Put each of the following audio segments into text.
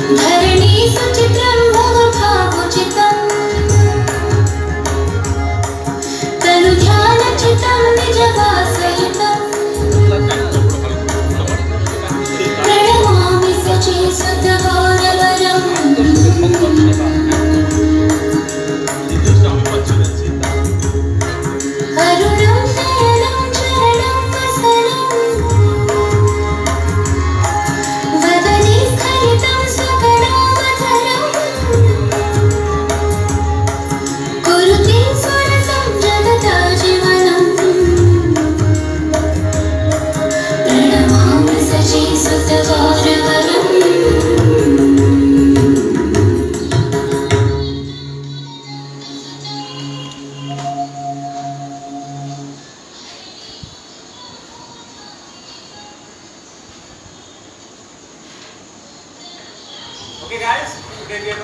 धरणी सुचित्रं मुखाबुचितं तनुध्यानचितं निजभासहितं प्रणमामि सचेसुतगौरवरम् करुणं नयनं चरणं वसनं वदने स्खलितं स्वकणावधरम् कुरुते स्वरसं जगता जीवनम् प्रणमामि सचेसुतगौरवरम् Okay, guys, today we are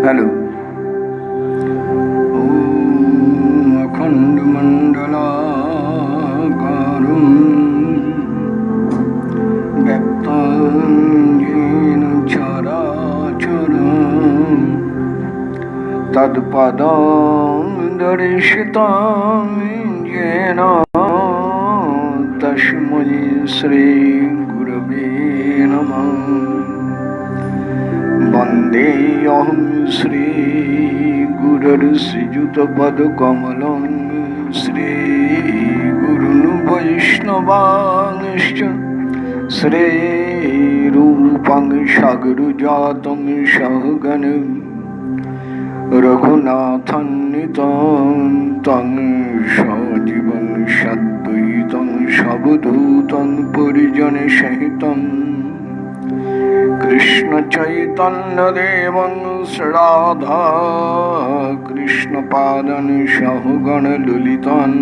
hello ओम अखंड मंडलाकारं व्याप्तं येन चराचरं तत्पदं दर्शितं येन तस्मै श्री गुरवे नमः। वन्देऽहं श्रीगुरुर्श्रीयुतपदकमलं श्रीगुरून् वैष्णवांश्च श्रीरूपं सगुरुजातं सहगण रघुनाथान्वितं तं सजीवं सद्वैतं सवधूतं परिजनसहितं कृष्ण चैतन्य देवं राधा कृष्ण पादन सहगण ललितं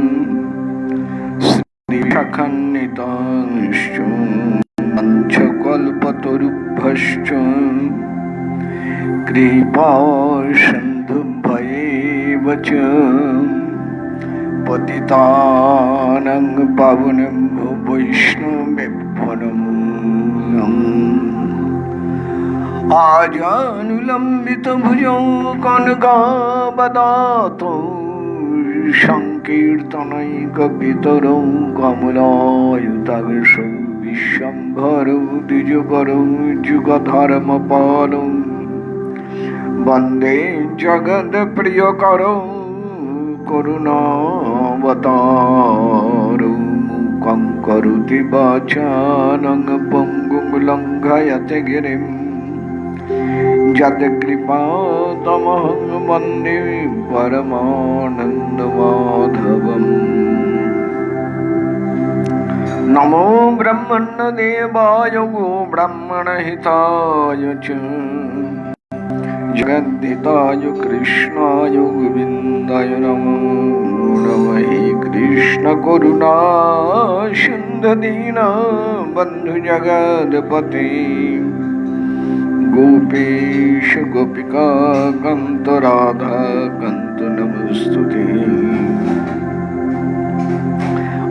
श्रीसखन्वितांश्च पंचकल्पतरुभ्यश्च कृपा सिन्धुभ्येव च पतितानां पावनेभ्यो वैष्णवेभ्यो नमो आजानुलम्बितभुजौ कनकावदातौ संकीर्तनैकपितरौ कमलायुताक्षौ विश्वम्भरौ द्विजवरौ जुगधर्मपालौ वन्दे जगत्प्रियकरौ करुणावतारौ मूकं करोति वाचालं पङ्गुं लङ्घयते गिरिं যৎকৃপাতমহং বন্দে পরমানন্দমাধবম। নমো ব্রহ্মণ্যদেবায় গো ব্রাহ্মণহিতায় চ জগদ্ধিতায় কৃষ্ণায় গোবিন্দায় নমো নমঃ। কৃষ্ণ করুণা সিন্ধু দীনবন্ধু জগৎপতে গোপীশ গোপিকা কান্ত রাধা কান্ত নমস্তুতে।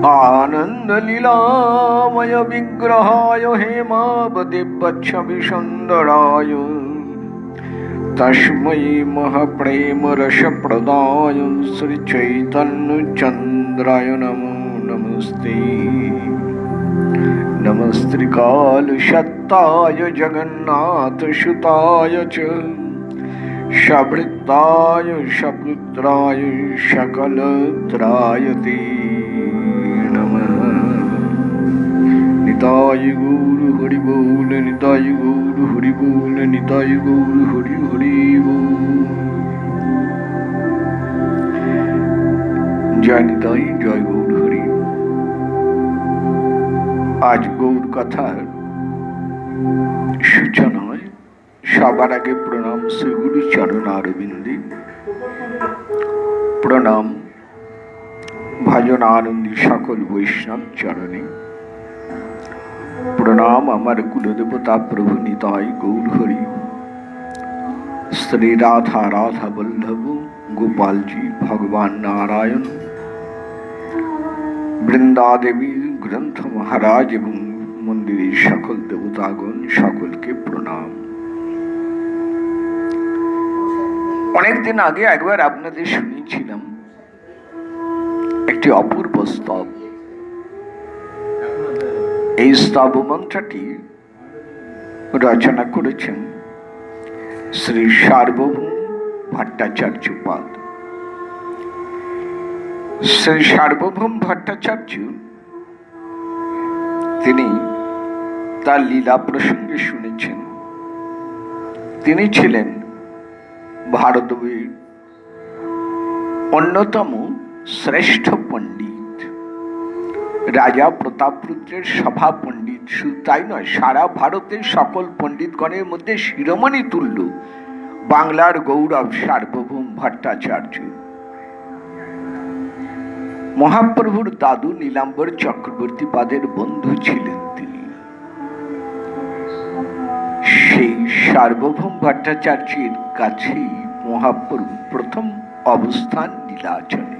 आनंद लीलामय विग्रहाय हेमावती वक्षवि सुंदराय तस्मै महाप्रेम रस प्रदाय श्री चैतन्य चंद्राय नमो नमस्ते। नमस्ते काल सत्ताय जगन्नाथ सुताय च सभृताय सपुत्राय सकलत्राय ते नमः। निताय गौर हरि बोल, निताय गौर हरि बोल, निताय गौर हरि हरि बोल। जय निताई जय गौर हरि। आज गौर कथार सूचनाय सबार आगे प्रणाम श्री गुरु चरण अरविंदे, प्रणाम भजन आनंदी सकल वैष्णव चरणे, प्रणाम अमर कुलदेवता प्रभु निताई गौर हरि। श्री राधा राधा वल्लभ गोपाल जी भगवान नारायण वृंदा देवी ग्रंथ महाराज एवं मंदिरे सकल देवतागण सकल के प्रणाम। অনেক দিন আগে একবার আপনাদের শুনিয়েছিলাম একটি অপূর্ব স্তব। এই স্তব মন্ত্রটি রচনা করেছেন শ্রী সার্বভৌম ভট্টাচার্য পাদ। শ্রী সার্বভৌম ভট্টাচার্য তিনি তার লীলা প্রসঙ্গে শুনেছেন। তিনি ছিলেন ভারতের অন্যতম শ্রেষ্ঠ পণ্ডিত, রাজা প্রতাপরুদ্রের সভা পণ্ডিত। শুধু তাই নয়, সারা ভারতের সকল পণ্ডিতগণের মধ্যে শিরোমণি তুল্য বাংলার গৌরব সার্বভৌম ভট্টাচার্য। মহাপ্রভুর দাদু নীলাম্বর চক্রবর্তী পাদের বন্ধু ছিলেন তিনি। সেই সার্বভৌম ভট্টাচার্যের কাছেই মহাপ্রভু প্রথম অবস্থান নীলাচলে।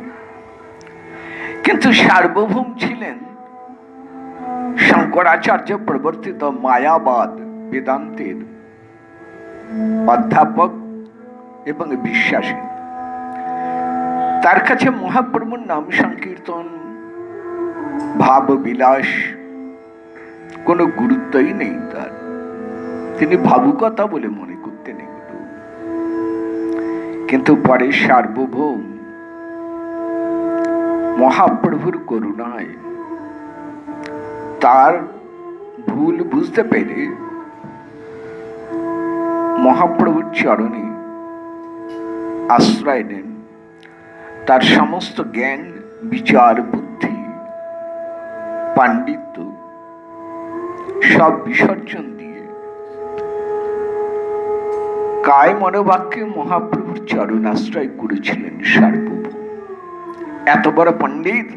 কিন্তু সার্বভৌম ছিলেন শঙ্করাচার্য প্রবর্তিত মায়াবাদ বেদান্তের অধ্যাপক এবং বিশ্বাসী। তার কাছে মহাপ্রভুর নাম সংকীর্তন, ভাব বিলাস কোনো গুরুত্বই নেই তার। তিনি ভাবুকতা বলে মনে করতেন এগুলো। কিন্তু পরে সার্বভৌম মহাপ্রভুর করুণায় তার ভুল বুঝতে পেরে মহাপ্রভুর চরণে আশ্রয় নেন। তার সমস্ত জ্ঞান, বিচার, বুদ্ধি, পাণ্ডিত্য সব বিসর্জন দিয়ে কায় মনোবাক্যে মহাপ্রভুর চরণ আশ্রয় করেছিলেন সার্বভৌম। এত বড় পণ্ডিত,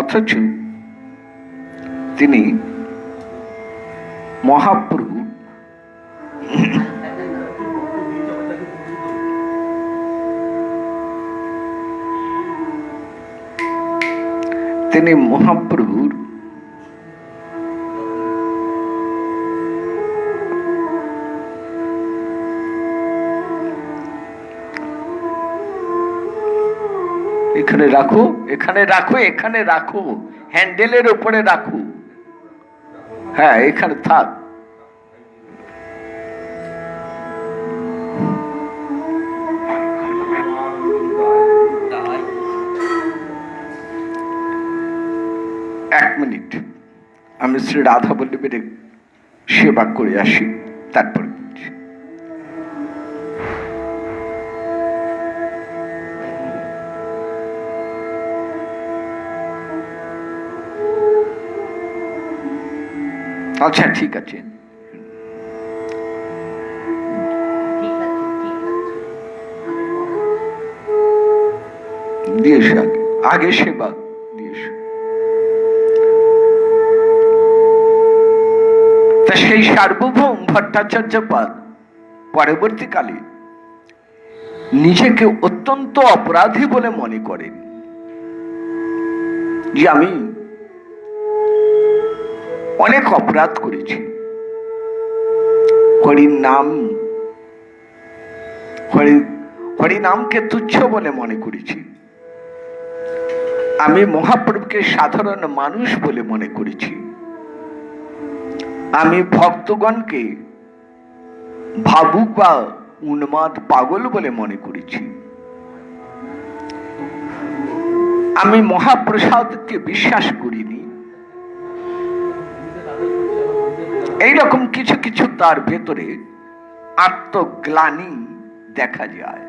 অথচ তিনি মহাপ্রভু মহাপ্রভুর এখানে রাখো, এখানে রাখো, এখানে রাখো, হ্যান্ডেলের উপরে রাখো। হ্যাঁ, এখানে থাক। এক মিনিট, আমি শ্রী রাধা বল্লভের সেবা করে আসি, তারপরে বলছি। আচ্ছা ঠিক আছে, দিয়েছ আগে, আগে সেবা দিয়েছ। তা সেই সার্বভৌম ভট্টাচার্য পাদ পরবর্তীকালে নিজেকে অত্যন্ত অপরাধী বলে মনে করেন, যে আমি অনেক অপরাধ করেছি, হরিনামকে তুচ্ছ বলে মনে করেছি, আমি মহাপ্রভুকে সাধারণ মানুষ বলে মনে করেছি, আমি ভক্তগণকে ভাবুক বা উন্মাদ পাগল বলে মনে করেছি, আমি মহাপ্রসাদকে বিশ্বাস করিনি। এইরকম কিছু কিছু তার ভেতরে আত্মগ্লানি দেখা যায়।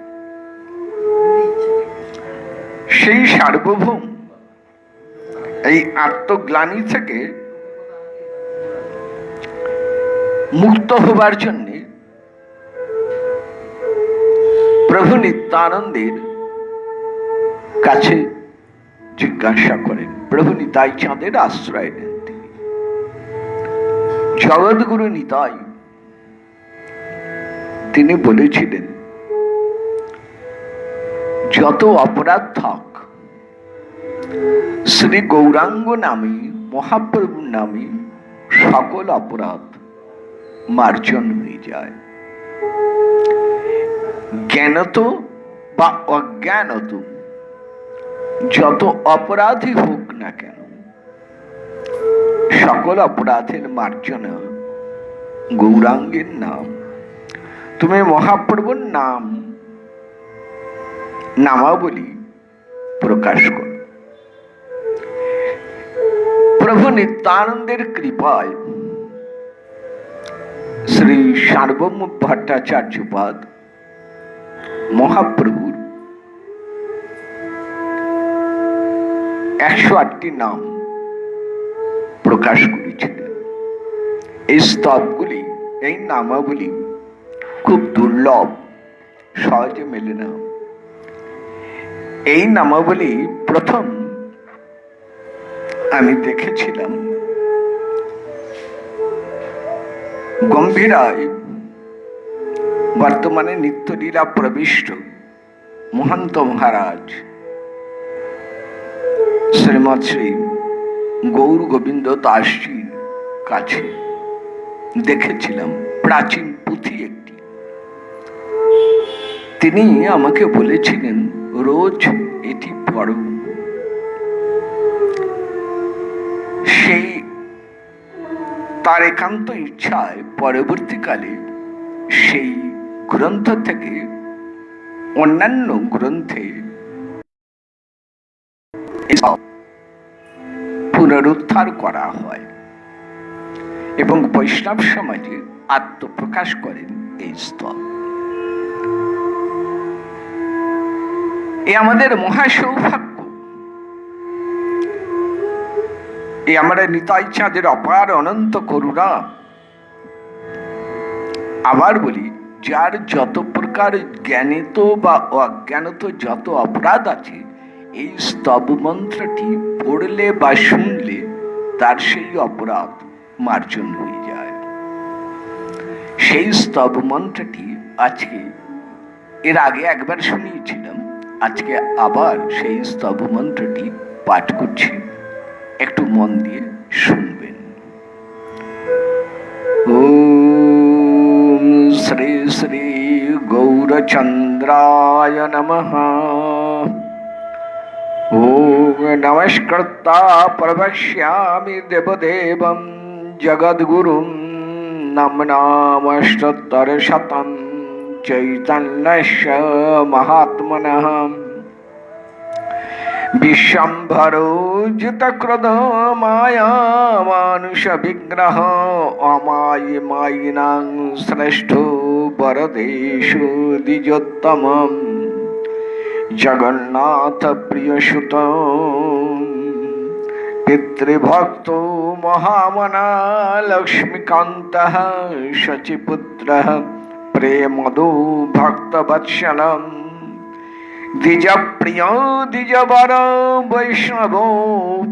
সেই সার্বভৌম এই আত্মগ্লানি থেকে মুক্ত হবার জন্য প্রভু নিত্যানন্দের কাছে জিজ্ঞাসা করেন, প্রভু নিতাই চাঁদের আশ্রয় নেন তিনি। জগৎগুরু নিতাই তিনি বলেছিলেন, যত অপরাধ থাক শ্রী গৌরাঙ্গ নামে মহাপ্রভুর নামে সকল অপরাধ মার্জন হয়ে যায়। জ্ঞানত বা অজ্ঞানত যত অপরাধী হোক না কেন, সকল অপরাধের মার্জনা গৌরাঙ্গের নাম। তুমি মহাপ্রভুর নাম নামাবলী প্রকাশ করো। প্রভু নিত্যানন্দের কৃপায় শ্রী সার্বভৌম ভট্টাচার্যপাদ মহাপ্রভুর 108টি নাম প্রকাশ করেছিলেন। এই স্তবগুলি, এই নামাবলী খুব দুর্লভ, সহজে মেলে না। এই নামাবলী প্রথম আমি দেখেছিলাম গম্ভীরায় বর্তমানে নিত্যলীলা প্রবিষ্ট মহন্ত মহারাজ শ্রীমৎ শ্রী গৌর গোবিন্দ দাসজির কাছে দেখেছিলাম প্রাচীন পুঁথি একটি। তিনি আমাকে বলেছিলেন, রোজ এটি পড়ো। সেই তার একান্ত ইচ্ছায় পরবর্তীকালে সেই গ্রন্থ থেকে অন্যান্য গ্রন্থে পুনরুদ্ধার করা হয় এবং বৈষ্ণব সমাজে আত্মপ্রকাশ করেন এই স্তব। এ আমাদের মহা সৌভাগ্য। এ আমরা নিতাই চাঁদের অপার অনন্ত করুণা। আবার বলি, যার যত প্রকার জ্ঞানিত বা অজ্ঞানত যত অপরাধ আছে, এই স্তব মন্ত্রটি পড়লে বা শুনলে তার সেই অপরাধ মার্জন হয়ে যায়। সেই স্তব মন্ত্রটি আজকে, এর আগে একবার শুনিয়েছিলাম, আজকে আবার সেই স্তব মন্ত্রটি পাঠ করছি, একটু মন দিয়ে শুনবেন। ওম শ্রী শ্রী গৌরচন্দ্রায় নমঃ। ওম নমস্কৃত্বা প্রবক্ষ্যামি দেবদেবং জগদ্গুরুং নাম্নামষ্টোত্তরশতং চৈতন্যস্য মহাত্মনঃ। বিশ্বম্ভরো জিতক্রোধ মায়া মানুষ বিগ্রহ অমায়ি মায়িনাং শ্রেষ্ঠো বরদেশু দ্বিজোত্তমম জগন্নাথ প্রিয়সুত पितृभक्तो महामना लक्ष्मीकान्तः शचिपुत्रः प्रेमदो भक्तवत्सलम् द्विजप्रियो द्विजवर वैष्णवो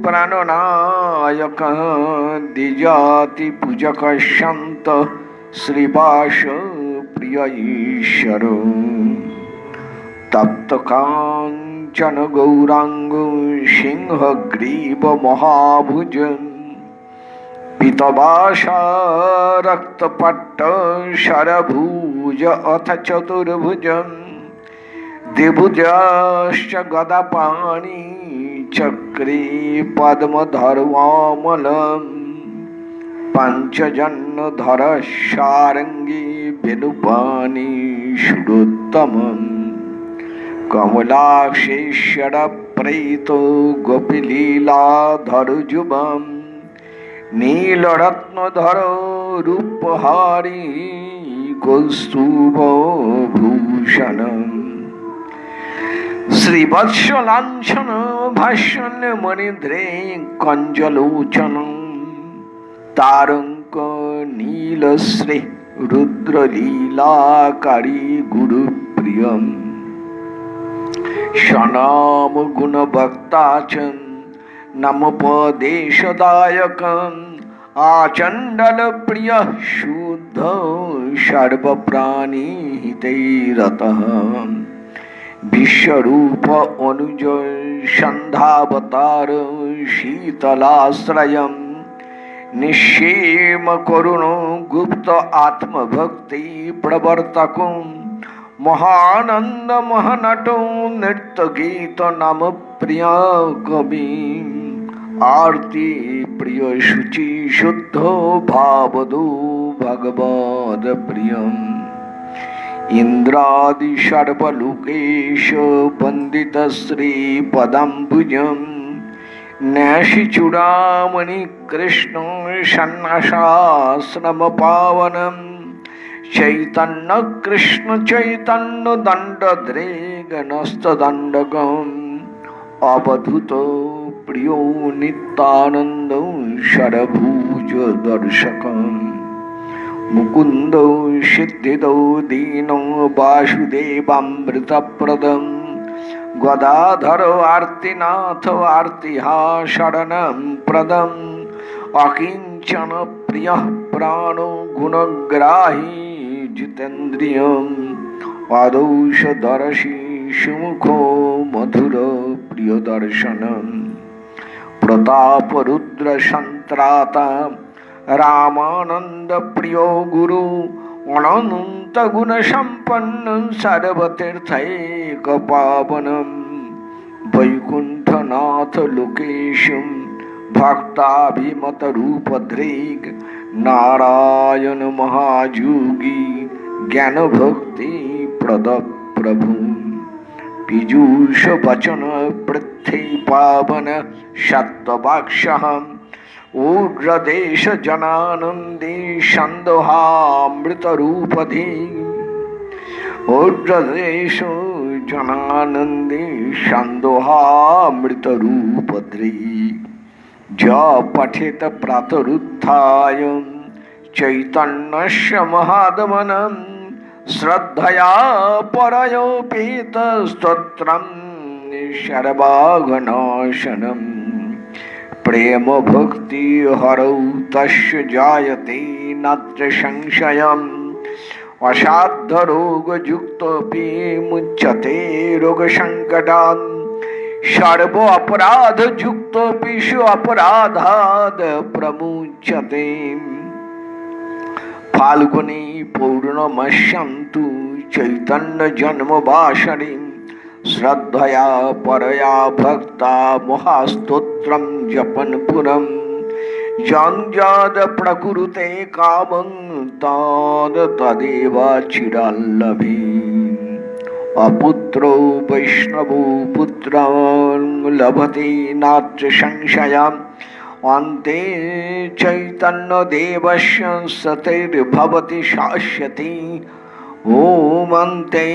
प्राणनायकः द्विजाति पूजक सन्त श्रीवास प्रिय ईश्वर तप्त कांचन गौरांग सिंहग्रीव महाभुज पीतवासा रक्तपट्ट शरभुज अथ चतुर्भुज द्विभुजाश्च गदापाणि चक्रे पद्मधर्वामलम् पञ्चजन्यधर शारङ्गी वेणुपाणि शूरोत्तमम् कमलाक्षेश्वर प्रेतो गोपीलीलाधर जुबम् नीलरत्नधर रूपहारी कौस्तुभभूषणम् श्रीवत्सलांछन भाष्यन्य मणिध्रे कंजलोचन तारंक नीलश्री रुद्रलीलाकारी गुरुप्रियम सनाम गुणभक्ता च नमोपदेशदायकम् आचंडल प्रिय शुद्ध सर्वप्राणिहितैरतः विश्वरूप अनुज संधावतार शीतलाश्रयम् निश्चेम करुणो गुप्त आत्मभक्ति प्रवर्तको महानंद महानटो नृत्य गीत नाम प्रिय कवि आरती प्रिय शुचि शुद्ध भावदो भगवद प्रियम् इंद्रादि सर्वलोकेश वंदित श्री पदाम्बुजम् न्यासिचूड़ामणि कृष्ण सन्नासाश्रम पावनम् चैतन्य कृष्ण चैतन्य दंडद्रेगनस्तदंडकम् अवधूत प्रियो नित्यानंद शरभुज दर्शकम् मुकुंद सिद्धिदो दीनो वासुदेवामृतप्रदम् गदाधर आर्तिनाथ आर्तिहा शरणं प्रदम् अकिंचन प्रिय प्राणो गुणग्राही जितेन्द्रियम् आदौषधरसि सुमुखो मधुर प्रिय दर्शनम् प्रताप रुद्र संत्राता रामानंद प्रियो गुरु अनंत गुण संपन्न सर्वतीर्थैक पावनम् वैकुंठनाथ लोकेशं भक्ताभिमत रूपधृग नारायण महायोगी ज्ञान भक्ति प्रद प्रभु पीयूष वचन पृथ्वी पावन सत्वाक्षहम् उग्रदेश जनानंदी संदोहामृत रूपधि उग्रदेश जनानंदी संदोहामृत रूपधि ज पठेत प्रातरुत्थाय चैतन्यस्य महादमनम् श्रद्धया परयोपेत स्तोत्रम् सर्वाघनाशनम् प्रेम भक्ति हरौ तस्य जायते नात्र संशयम् असाध्य रोग युक्तोऽपि मुच्यते रोग संकटात् सर्व अपराध युक्तोऽपि अपराधाद् प्रमुच्यते फाल्गुनी पौर्णमास्यां तु चैतन्य जन्म वासरे श्रद्धया परया भक्ता महास्तोत्रं जपन पुरम् यं प्रकुरुते कामं तदेव चिराल्लभे अपुत्रो वैष्णवो पुत्रं लभते नात्र संशयम् अन्ते चैतन्यदेवस्य सतिर्भवति शाश्वती ॐ अन्ते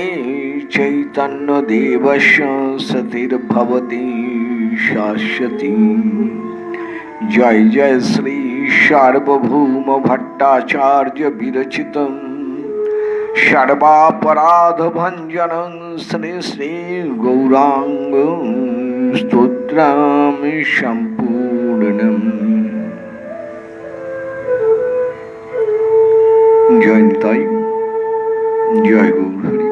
चैतन्यदेवस्य सतिर्भवति शाश्वती জয় জয় শ্রী সার্বভৌম ভট্টাচার্য বিরচিত সর্বাপরাধ ভঞ্জনং শ্রী শ্রী গৌরাঙ্গ স্তোত্রামি সম্পূর্ণম। জয় নিতাই, জয় গৌরহরি।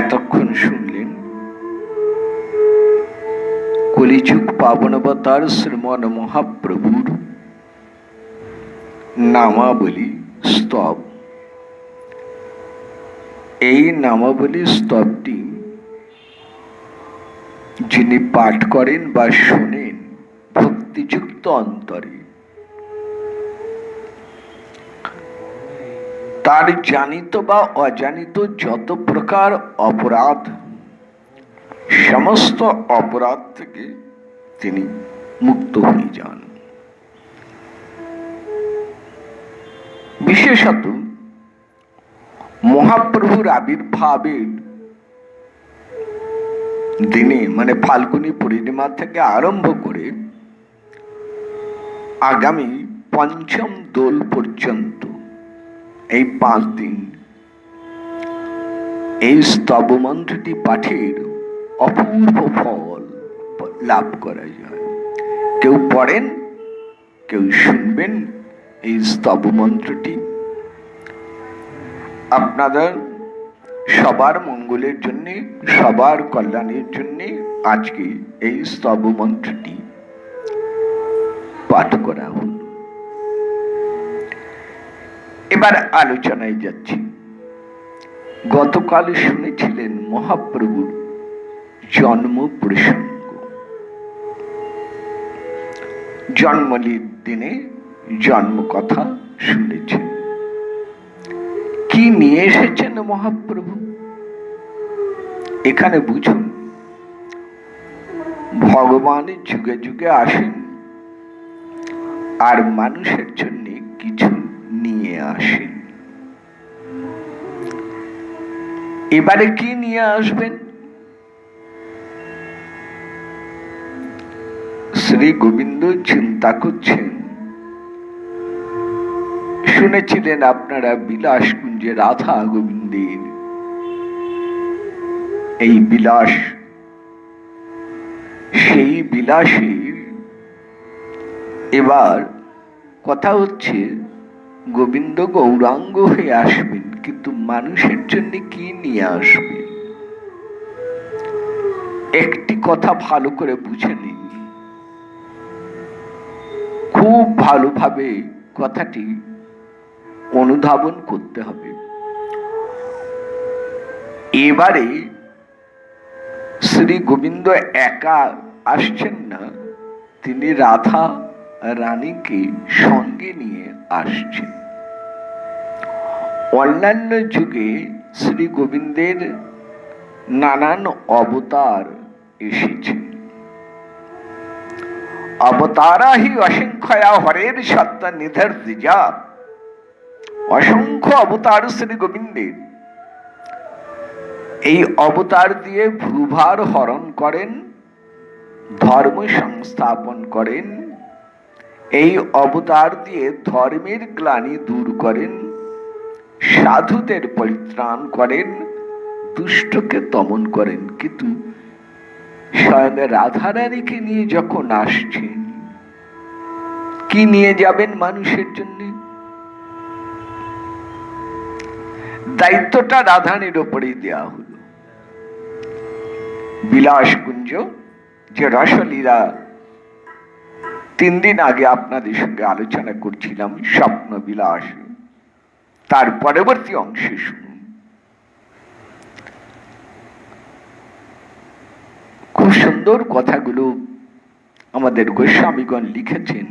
এতক্ষণ শুনলেন কলিযুগ পাবনবতার শ্রীমন মহাপ্রভুর নামাবলী স্তব। এই নামাবলী স্তবটি যিনি পাঠ করেন বা শোনেন ভক্তিযুক্ত অন্তরে, তার জানিত বা অজানিত যত প্রকার অপরাধ, সমস্ত অপরাধ থেকে তিনি মুক্ত হয়ে যান। বিশেষত মহাপ্রভুর আবির্ভাবের দিনে, মানে ফাল্গুনী পূর্ণিমা থেকে আরম্ভ করে আগামী পঞ্চম দোল পর্যন্ত এই 5 দিন এই স্তব মন্ত্রটি পাঠের অপূর্ব ফল লাভ করা যায়। কেউ পড়েন, কেউ শুনবেন এই স্তব মন্ত্রটি। আপনাদের সবার মঙ্গলের জন্য, সবার কল্যাণের জন্য আজকে এই স্তব মন্ত্রটি পাঠ করা হল। এবার আলোচনায় যাচ্ছি। গতকাল শুনেছিলেন মহাপ্রভুর জন্ম প্রসঙ্গ। জন্মলীর দিনে জন্ম কথা শুনেছেন। কি নিয়ে এসেছেন মহাপ্রভু? এখানে বুঝুন, ভগবান যুগে যুগে আসেন আর মানুষের জন্য কিছু নিয়ে আসেন। এবারে কি নিয়ে আসবেন? শ্রী গোবিন্দ চিন্তা করছেন। শুনেছিলেন আপনারা বিলাস কুঞ্জে রাধা গোবিন্দের এই বিলাস, সেই বিলাসের এবার কথা হচ্ছে গোবিন্দ গৌরাঙ্গ হয়ে আসবেন, কিন্তু মানুষের জন্য কি নিয়ে আসবেন? একটি কথা ভালো করে বুঝে নিন, খুব ভালোভাবে কথাটি অনুধাবন করতে হবে। এবারে শ্রী গোবিন্দ একা আসছেন না, তিনি রাধা রানীকে সঙ্গে নিয়ে আসছেন। অন্যান্য যুগে শ্রী গোবিন্দের নানান অবতার এসেছে। অবতারা হি অসংখ্যয়া হরের সত্তা নিধর দ্বিজা। অসংখ্য অবতার শ্রী গোবিন্দের। এই অবতার দিয়ে ভূভার হরণ করেন, ধর্ম সংস্থাপন করেন। এই অবতার দিয়ে ধর্মের গ্লানি দূর করেন, সাধুদের পরিত্রাণ করেন, দুষ্টকে দমন করেন। কিন্তু স্বয়ং রাধারানীকে নিয়ে যখন আসছেন, কি নিয়ে যাবেন মানুষের জন্য? দায়িত্বটা রাধারানীর ওপরেই দেওয়া হলো। বিলাস কুঞ্জ যে রসলীলা 3 দিন আগে আপনাদের সঙ্গে আলোচনা করছিলাম, স্বপ্ন বিলাস, তার পরবর্তী অংশে শুনুন। খুব সুন্দর কথাগুলো আমাদের গোস্বামীগণ লিখেছেন,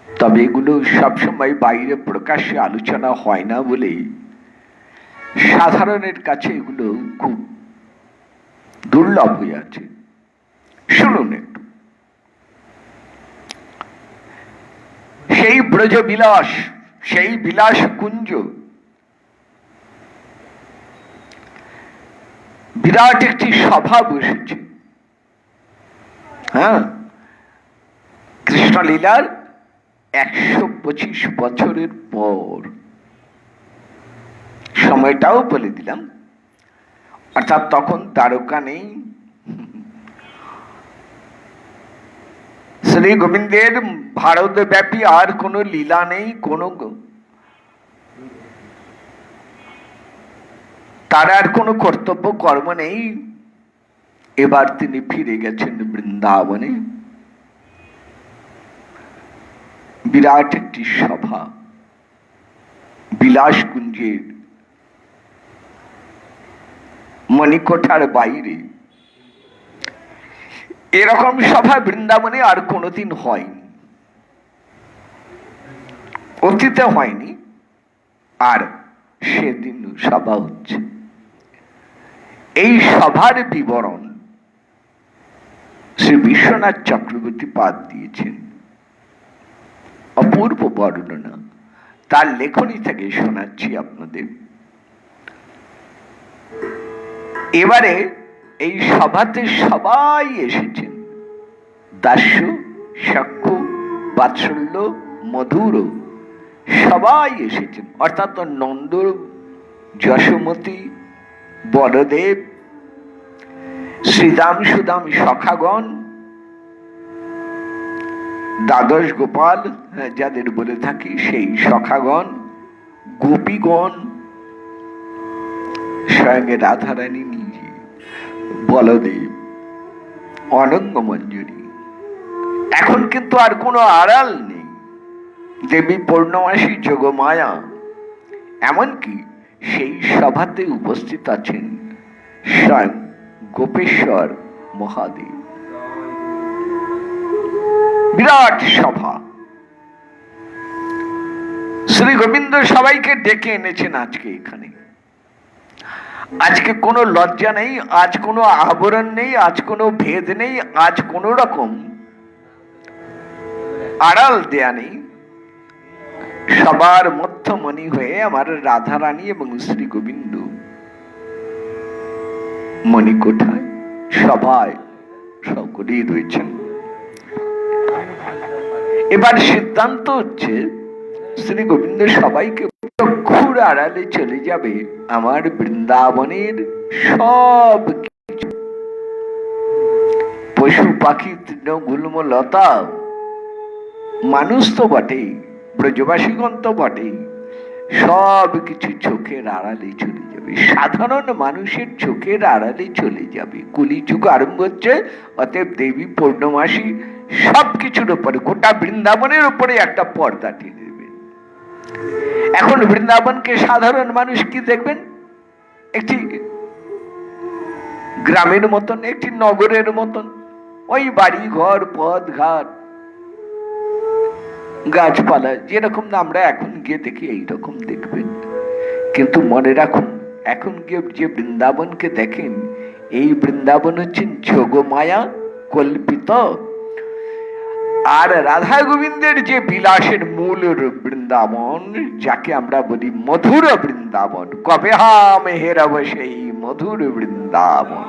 তবে এগুলো সবসময় বাইরে প্রকাশ্যে আলোচনা হয় না বলে সাধারণের কাছে এগুলো খুব দুর্লভ হয়ে আছে। শুনুন একটু। সেই ব্রজ বিলাস, সেই বিলাস কুঞ্জ বিরাট একটি সভা বসেছে। হ্যাঁ, কৃষ্ণলীলার 125 বছরের পর, সময়টাও বলে দিলাম, অর্থাৎ তখন দ্বারকা নেই। শ্রী গোবিন্দের ভারতব্যাপী আর কোনো লীলা নেই, তার আর কোনো কর্তব্য কর্ম নেই। এবার তিনি ফিরে গেছেন বৃন্দাবনে। বিরাট একটি সভা বিলাসকুঞ্জের মণিকোঠার বাইরে। এরকম সভা বৃন্দাবনে আর কোনোদিন হয়নি, অতীতে হয়নি, আর সেদিন সভা হচ্ছে। এই সভার বিবরণ শ্রী বিশ্বনাথ চক্রবর্তী পাদ দিয়েছেন, অপূর্ব বর্ণনা। তার লেখনী থেকে শোনাচ্ছি আপনাদের। এবারে এই সভাতে সবাই এসেছেন, দাস্য, সখ্য, বাৎসল্য, মধুর, সবাই এসেছেন। অর্থাৎ নন্দ, যশোমতী, বলদেব, শ্রীদাম, সুদাম, সখাগণ, দ্বাদশ গোপাল যাদের বলে থাকি সেই সখাগণ, গোপীগণ, স্বয়ং রাধারানী নিজে, বলদেব, অনঙ্গ মঞ্জুরি। এখন কিন্তু আর কোনো আড়াল নেই। দেবী পূর্ণমাসী যোগমায়া, এমনকি সেই সভাতে উপস্থিত আছেন স্বয়ং গোপেশ্বর মহাদেব। বিরাট সভা। শ্রী গোবিন্দ সবাইকে ডেকে এনেছেন আজকে এখানে। আজকে কোনো লজ্জা নেই, আজ কোনো আবরণ নেই, আজ কোনো ভেদ নেই, আজ কোনো রকম আড়াল দেয়া নেই। সবার মধ্যমণি হয়ে আমার রাধারানী এবং শ্রী গোবিন্দ মণিকোঠায় সভায় সকলেই রয়েছেন। এবার সিদ্ধান্ত হচ্ছে শ্রী গোবিন্দ সবাইকে চক্ষুর আড়ালে চলে যাবে আমার বৃন্দাবনের সব কিছু, পশু পাখি, তৃণ গুল্ম লতা, মানুষ তো বটেই, ব্রজবাসীগণ তো বটেই, সব কিছু চোখের আড়ালে চলে যাবে। সাধারণ মানুষের চোখের আড়ালে চলে যাবে। কলিযুগ আরম্ভ হচ্ছে, অতএব দেবী পূর্ণমাসী সবকিছুর উপরে, গোটা বৃন্দাবনের উপরে একটা পর্দা টেনে দেবেন। এখন বৃন্দাবনকে সাধারণ মানুষ কি দেখবেন? একটি গ্রামের মতন, একটি নগরের মতন, ওই বাড়ি ঘর, পথ ঘাট, গাছপালা যেরকম আমরা এখন গিয়ে দেখি এইরকম দেখবেন। কিন্তু মনে রাখুন, এখন গিয়ে যে বৃন্দাবনকে দেখেন, এই বৃন্দাবন হচ্ছেন যোগমায়া কল্পিত। আর রাধা গোবিন্দের যে বিলাসের মূল বৃন্দাবন, যাকে আমরা বলি মধুর বৃন্দাবন, কবে হাম হেরব সেই মধুর বৃন্দাবন,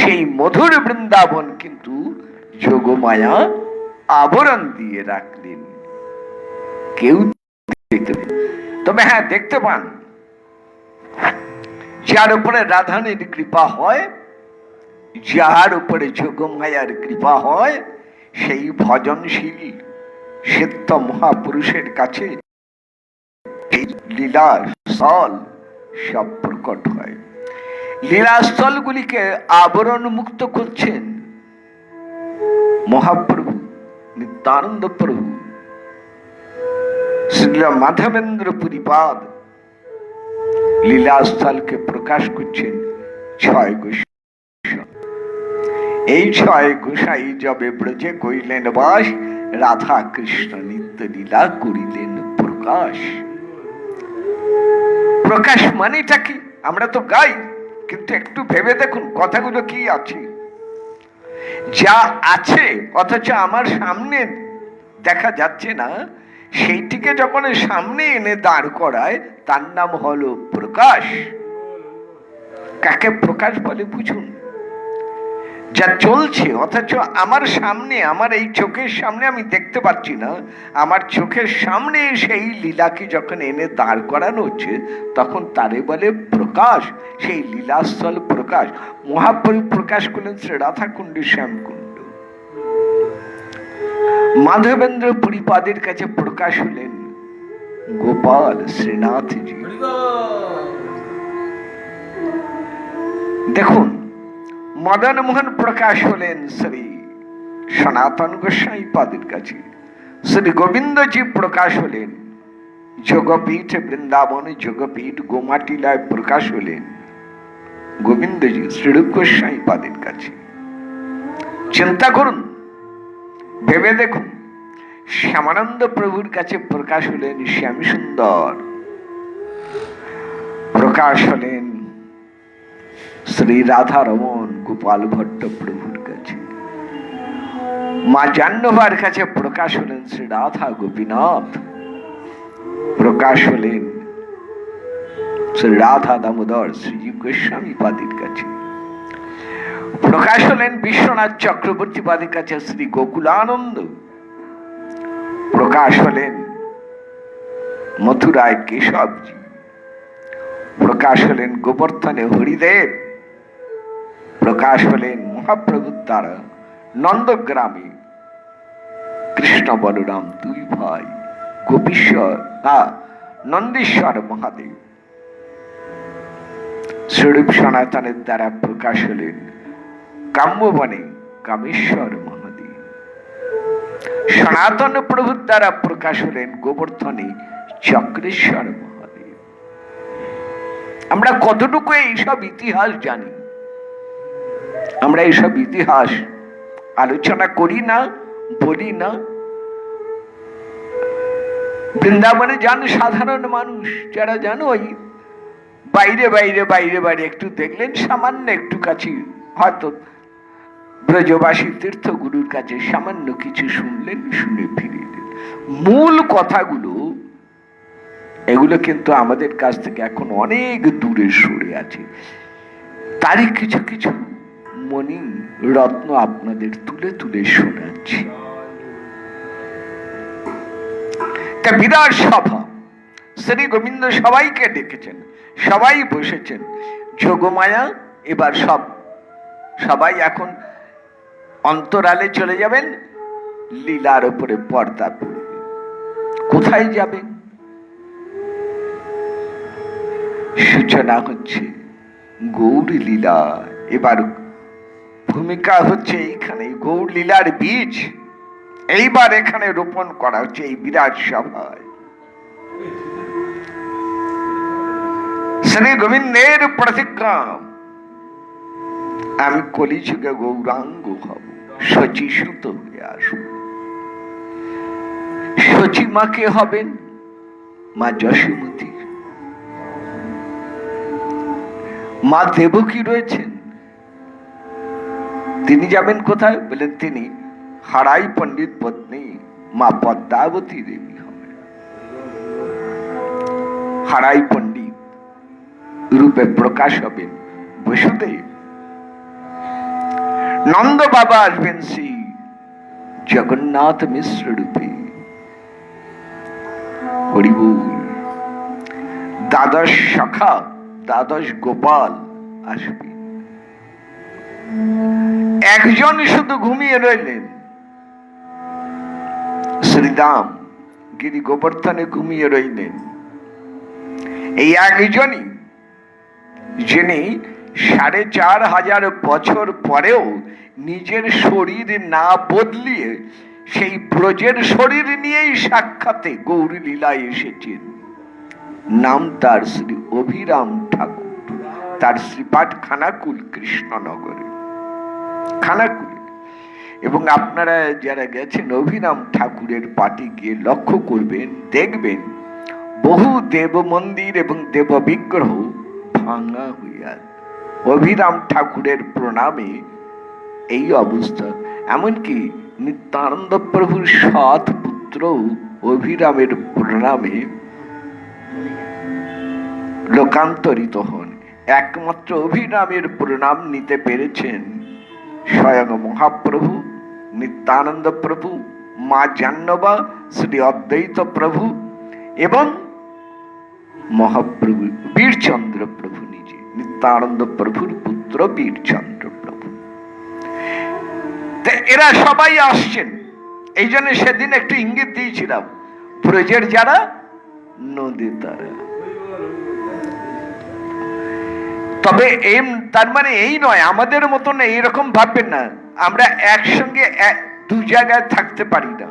সেই মধুর বৃন্দাবন কিন্তু যোগমায়া আবরণ দিয়ে রাখলেন। কেউ দেখতে, তবে হ্যাঁ দেখতে পান, যার উপরে রাধারানীর কৃপা হয়, যার উপরে যোগমায়ার কৃপা হয়, সেই ভজনশীল সিদ্ধ মহাপুরুষের কাছে এই লীলাস্থল সব প্রকট হয়। লীলাস্থল গুলিকে আবরণ মুক্ত করছেন মহাপ্রভু নিত্যানন্দ প্রভু, শ্রীল মাধবেন্দ্র পুরীপাদ। লীলাস্থলকে প্রকাশ করছেন 6 গোসাই। এই 6 গোসাই যবে ব্রজে কইলেন বাস, রাধা কৃষ্ণ নিত্য লীলা করিলেন প্রকাশ। প্রকাশ মানেটা কি? আমরা তো গাই, কিন্তু একটু ভেবে দেখুন কথাগুলো কি আছে। যা আছে অথচ আমার সামনে দেখা যাচ্ছে না, সেইটিকে যখন সামনে এনে দাঁড় করায়, তার নাম হলো প্রকাশ। কাকে প্রকাশ বলে বুঝুন। যা চলছে, অথচ আমার সামনে, আমার এই চোখের সামনে আমি দেখতে পাচ্ছি না, আমার চোখের সামনে সেই লীলাকে যখন এনে দাঁড় করানো হচ্ছে, তখন তারে বলে প্রকাশ। সেই লীলাস্থল প্রকাশ। মহাপ্রভু প্রকাশ করলেন শ্রী রাধাকুণ্ডে শ্যামকুণ্ড। মাধবেন্দ্র পুরীপাদের কাছে প্রকাশ হলেন গোপাল শ্রীনাথজি। দেখুন, মদন মোহন প্রকাশ হলেন শ্রী সনাতন গোস্বামী পাদের কাছে। শ্রী গোবিন্দজি প্রকাশ হলেন যোগপীঠ বৃন্দাবন, যোগপীঠ গোমাটিলায় প্রকাশ হলেন গোবিন্দজি শ্রীরূপ গোস্বামী পাদের কাছে। চিন্তা করুন, ভেবে দেখুন, শ্যামানন্দ প্রভুর কাছে প্রকাশ হলেন শ্যাম সুন্দর, প্রকাশ হলেন শ্রী রাধা রমন গোপাল ভট্ট প্রভুর কাছে। মা জাহ্নবীর কাছে প্রকাশ হলেন শ্রী রাধা গোপীনাথ, প্রকাশ হলেন শ্রী রাধা দামোদর শ্রীজীব গোস্বামী পাদের কাছে। প্রকাশ হলেন বিশ্বনাথ চক্রবর্তী পাদের কাছে শ্রী গোকুলানন্দ, প্রকাশ হলেন মথুরায় কেশবজি, প্রকাশ হলেন গোবর্ধনে হরিদেব, প্রকাশ হলেন মহাপ্রভুর দ্বারা নন্দগ্রামে কৃষ্ণ বলরাম দুই ভাই গোপীশ্বর নন্দেশ্বর মহাদেব। স্বরূপ সনাতনের দ্বারা প্রকাশ হলেন কাম্যবনে কামেশ্বর মহাদেব। সনাতন প্রভুর দ্বারা প্রকাশ হলেন গোবর্ধনে চক্রেশ্বর মহাদেব। আমরা কতটুকু এইসব ইতিহাস জানি? আমরা এইসব ইতিহাস আলোচনা করি না, বলি না। বৃন্দাবনে যান সাধারণ মানুষ, যারা জানো ওই বাইরে বাইরে বাইরে বাইরে একটু দেখলেন, সামান্য একটু কাছে, হয়তো ব্রজবাসী তীর্থগুরুর কাছে সামান্য কিছু শুনলেন, শুনে ফিরে এলেন। মূল কথাগুলো এগুলো কিন্তু আমাদের কাছ থেকে এখন অনেক দূরে সরে আছে। তারই কিছু কিছু মণি রত্ন আপনাদের তুলে তুলে শোনাচ্ছি। তা বিরাট সভা, শ্রী গোবিন্দ সবাইকে ডেকেছেন, সবাই বসেছেন। যোগমায়া এবার সবাই এখন অন্তরালে চলে যাবেন, লীলার উপরে পর্দা পড়বে। কোথায় যাবেন? সূচনা হচ্ছে গৌর লীলা। এবার ভূমিকা হচ্ছে এইখানে গৌর লীলার বীজ এইবার এখানে রোপণ করা হচ্ছে এই বিরাট সভায়। শ্রী গোবিন্দের প্রতিজ্ঞা, আমি কলিযুগে গৌরাঙ্গ হব, শচী সুত হয়ে আসব। শচী মা কে হবেন? মা যশোমতী। মা দেবকী রয়েছেন, তিনি যাবেন কোথায়? বলেন তিনি হারাই পণ্ডিত পত্নী মা পদ্মাবতী দেবী হবেন। হারাই পণ্ডিত রূপে প্রকাশ হবেন বসুদেব। নন্দ বাবা আসবেন শ্রী জগন্নাথ মিশ্র রূপে। হরিবুল। দ্বাদশ শাখা, দ্বাদশ গোপাল আসবে। একজন শুধু ঘুমিয়ে রইলেন, শ্রীরাম গিরি গোবর্ধনে ঘুমিয়ে রইলেন। এই একজনই যিনি 4500 বছর পরেও নিজের শরীর না বদলিয়ে সেই ব্রজের শরীর নিয়েই সাক্ষাতে গৌরী লীলায় এসেছেন। নাম তার শ্রী অভিরাম ঠাকুর। তার শ্রীপাঠ খানাকুল, কৃষ্ণনগরে খানাকুলে। এবং আপনারা যারা গেছেন অভিরাম ঠাকুরের পাঠে গিয়ে লক্ষ্য করবেন, দেখবেন বহু দেব মন্দির এবং দেব বিগ্রহ ভাঙা হইয়া। অভিরাম ঠাকুরের প্রণামে এই অবস্থা। এমনকি নিত্যানন্দ প্রভুর 7 পুত্র অভিরামের প্রণামে লোকান্তরিত হন। একমাত্র অভিরামের প্রণাম নিতে পেরেছেন স্বয়ং মহাপ্রভু নিত্যানন্দ প্রভু, মা জাহ্নবা, শ্রী অদ্বৈত প্রভু এবং মহাপ্রভু বীরচন্দ্র প্রভু নিজে, নিত্যানন্দ প্রভুর পুত্র বীরচন্দ্র প্রভু। এরা সবাই আসছেন। এই জন্য সেদিন একটু ইঙ্গিত দিয়েছিলাম, ব্রজের যারা নদী তারা। তবে তার মানে এই নয় আমাদের মতন এইরকম ভাববেন না আমরা একসঙ্গে দু জায়গায় থাকতে পারি না।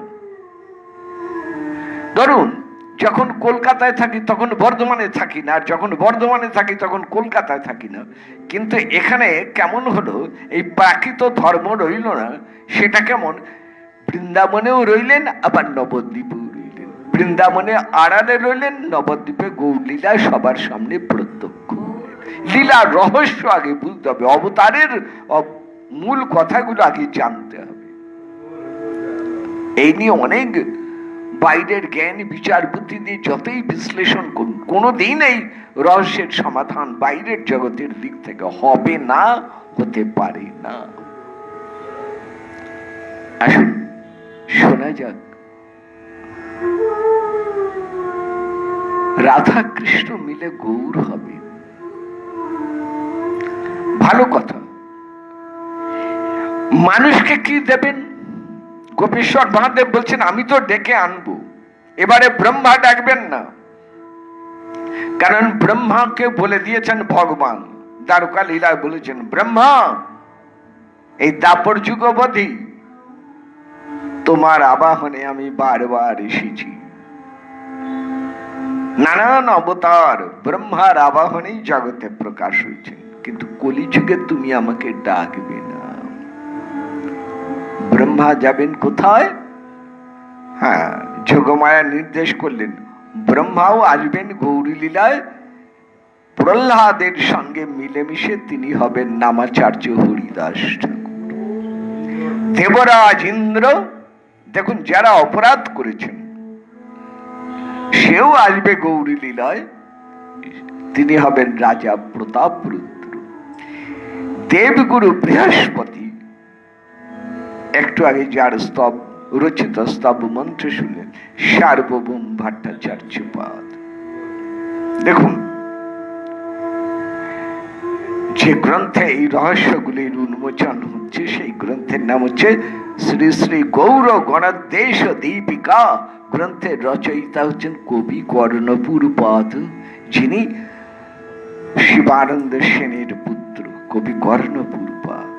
ধরুন যখন কলকাতায় থাকি তখন বর্ধমানে থাকি না, আর যখন বর্ধমানে থাকি তখন কলকাতায় থাকি না। কিন্তু এখানে কেমন হলো, এই প্রাকৃত ধর্ম রইল না, সেটা কেমন বৃন্দাবনেও রইলেন আবার নবদ্বীপেও রইলেন, বৃন্দাবনে আড়ালে রইলেন, নবদ্বীপে গৌরলীলা সবার সামনে প্রত্যক্ষ। লীলার রহস্য আগে বুঝতে হবে, অবতারের মূল কথাগুলো আগে জানতে হবে। এই নিয়ে অনেক বাইরের জ্ঞান বিচার বুদ্ধি দিয়ে যতই বিশ্লেষণ করুন, কোনোদিন এই রহস্যের সমাধান বাইরের জগতের দিক থেকে হবে না, হতে পারে না। আসুন শোনা যাক রাধা কৃষ্ণ মিলে গৌর হবে, ভালো কথা। মানুষকে কি দেবেন? গোপেশ্বর মহাদেব বলছেন আমি তো ডেকে আনবো। এবারে ব্রহ্মা ডাকবেন না, কারণ ব্রহ্মাকে বলে দিয়েছেন ভগবান, দ্বারকা লীলায় বলেছেন ব্রহ্মা এই দাপর যুগ অবধি তোমার আবাহনে আমি বারবার এসেছি, নানান অবতার ব্রহ্মার আবাহনেই জগতে প্রকাশ হয়েছে, কিন্তু কলিযুগে তুমি আমাকে ডাকবে না। ব্রহ্মা যাবেন কোথায়? হ্যাঁ, যোগমায়া নির্দেশ করলেন ব্রহ্মাও আসবেন গৌরী লীলায়, প্রহ্লাদের সঙ্গে মিলেমিশে তিনি হবেন নামাচার্য হরিদাস ঠাকুর। দেবরাজ ইন্দ্র, দেখুন যারা অপরাধ করেছেন সেও আসবে গৌরী লীলায়, তিনি হবেন রাজা প্রতাপ রুদ্র। দেবগুরু বৃহস্পতি, একটু আগে যার স্তব রচিত স্তব মন্ত্র শুনলেন, সার্বভৌম ভট্টাচার্য পাদ। দেখুন যে গ্রন্থে এই রহস্যগুলির উন্মোচন হচ্ছে সেই গ্রন্থের নাম হচ্ছে শ্রী শ্রী গৌর গণদেশ দীপিকা। গ্রন্থের রচয়িতা হচ্ছেন কবি কর্ণপুর পাদ, যিনি শিবানন্দ সেনের পুত্র কবি কর্ণপুর পাদ।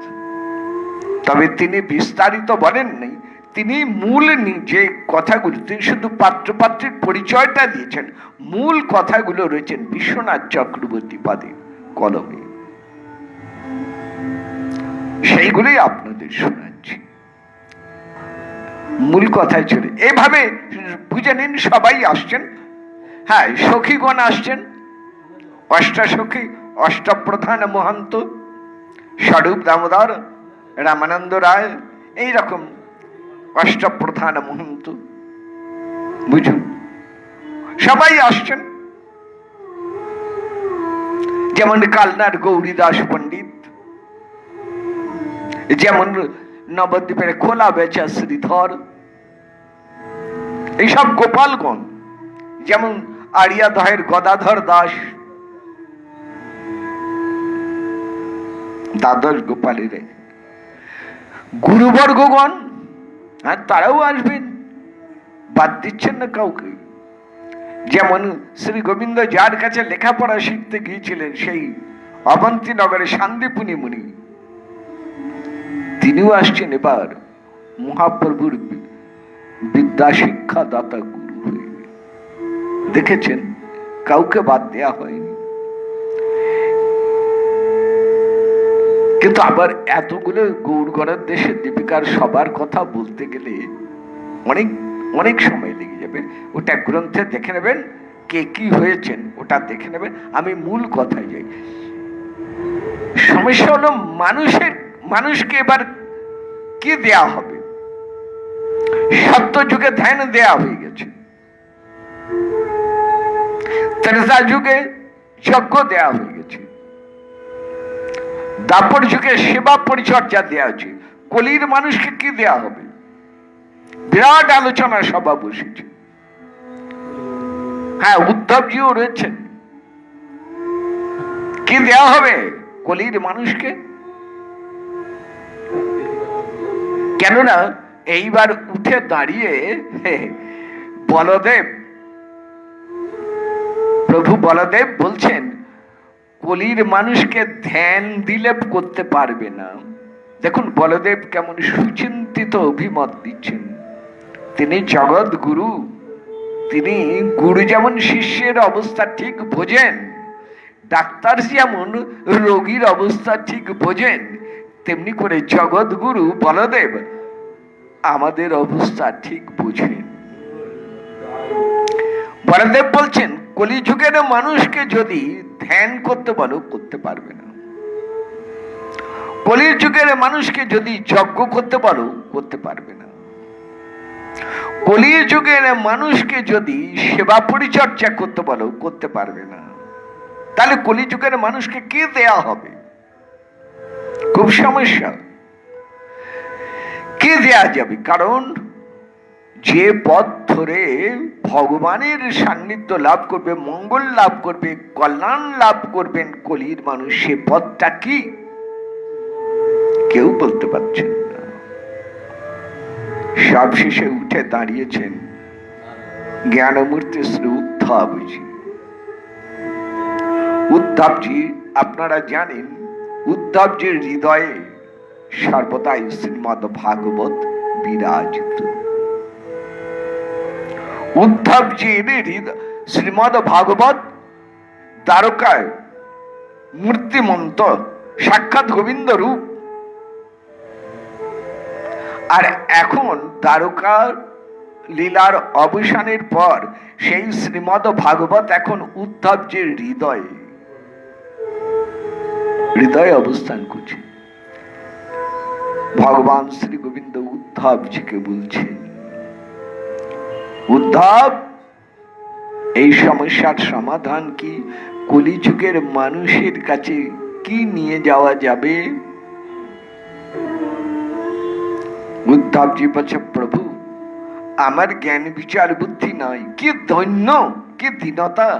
তবে তিনি বিস্তারিত বলেন নাই, তিনি মূল যে কথাগুলো, তিনি শুধু পাত্রপাত্রের পরিচয়টা দিয়েছেন, মূল কথাগুলো রয়েছেন বিশ্বনাথ চক্রবর্তী পাদের কলমে, সেইগুলোই আপনাদের শোনাচ্ছি। মূল কথায় চলে এভাবে বুঝে নিন, সবাই আসছেন। হ্যাঁ, সখীগণ আসছেন, অষ্টাসখী, অষ্টপ্রধান মহন্ত, স্বরূপ দামোদর, রামানন্দ রায়, এইরকম অষ্টপ্রধান মহন্ত, বুঝুন সবাই আসছেন। যেমন কালনার গৌরীদাস পণ্ডিত, যেমন নবদ্বীপের খোলা বেচা শ্রীধর, এইসব গোপালগণ, যেমন আড়িয়াদহের গদাধর দাস, দ্বাদশ গোপালের গুরুবর্গগণ, হ্যাঁ তারাও আসবেন, বাদ দিচ্ছেন না কাউকে। যেমন শ্রী গোবিন্দ যার কাছে লেখাপড়া শিখতে গিয়েছিলেন, সেই অবন্তীনগরে শান্তিপুনি মুনি, তিনিও আসছেন এবার মহাপ্রভুর বিদ্যা শিক্ষা দাতা গুরু হয়ে। দেখেছেন কাউকে বাদ দেয়া হয়নি। কিন্তু আবার এতগুলো গৌরগণের দেশের দীপিকার সবার কথা বলতে গেলে অনেক অনেক সময় লেগে যাবে। ওটা গ্রন্থে দেখে নেবেন, কে কি হয়েছেন ওটা দেখে নেবেন। আমি মূল কথায় যাই। সমস্যা হলো মানুষকে এবার কি দেয়া হবে? সত্য যুগে ধ্যান দেয়া হয়ে গেছে, ত্রেতা যুগে যজ্ঞ দেয়া হয়ে গেছে, দাপর যুগে সেবা পরিচর্যা দেওয়া হচ্ছে, কলির মানুষকে কি দেয়া হবে? বিরাট আলোচনা সভা বসেছে। হ্যাঁ, উদ্ধবজিও রয়েছেন। কি দেয়া হবে কলির মানুষকে? কেননা এইবার উঠে দাঁড়িয়ে বলদেব, প্রভু বলদেব বলছেন কলির মানুষকে ধ্যান দিলে করতে পারবে না। দেখুন বলদেব কেমন সুচিন্তিত অভিমত দিচ্ছেন। তিনি জগৎ গুরু, তিনি গুরু যেমন শিষ্যের অবস্থা ঠিক বোঝেন, ডাক্তার যেমন রোগীর অবস্থা ঠিক বোঝেন, তেমনি করে জগৎ গুরু বলদেব আমাদের অবস্থা ঠিক বুঝেন। বলদেব বলছেন কলিযুগের মানুষকে যদি ধ্যান করতে বলো করতে পারবে না, কলির যুগের মানুষকে যদি যজ্ঞ করতে বলো করতে পারবে না, কলির যুগের মানুষকে যদি সেবা পরিচর্যা করতে বলো করতে পারবে না। তাহলে কলিযুগের মানুষকে কি দেয়া হবে? খুব সমস্যা। কি দেয়া যাবে? কারণ যে পথ ধরে ভগবানের সান্নিধ্য লাভ করবে, মঙ্গল লাভ করবে, কল্যাণ লাভ করবেন কলির মানুষ, সে পথটা কি কেউ বলতে পারছেন না। সব শেষে উঠে দাঁড়িয়েছেন জ্ঞানমূর্তি শ্রী উদ্ধবজি। উদ্ধবজি আপনারা জানেন, উদ্ধবজির হৃদয়ে সর্বদাই শ্রীমদ ভাগবত বিরাজিত। উদ্ধবজির শ্রীমদ ভাগবত দ্বারকায় মূর্তিমন্ত সাক্ষাৎ গোবিন্দ রূপ। আর এখন দ্বারকার লীলার অবসানের পর সেই শ্রীমদ ভাগবত এখন উদ্ধবজির হৃদয়ে অবস্থান করছে। ভগবান শ্রী গোবিন্দ উদ্ধবজিকে বলছেন, উদ্ধব, এই সমস্যার সমাধান কি? কলিযুগের মানুষের কাছে কি নিয়ে যাওয়া যাবে? উদ্ধবজি বলছে, প্রভু আমার জ্ঞান বিচার বুদ্ধি নাই, কি দৈন্য, কি দীনতা,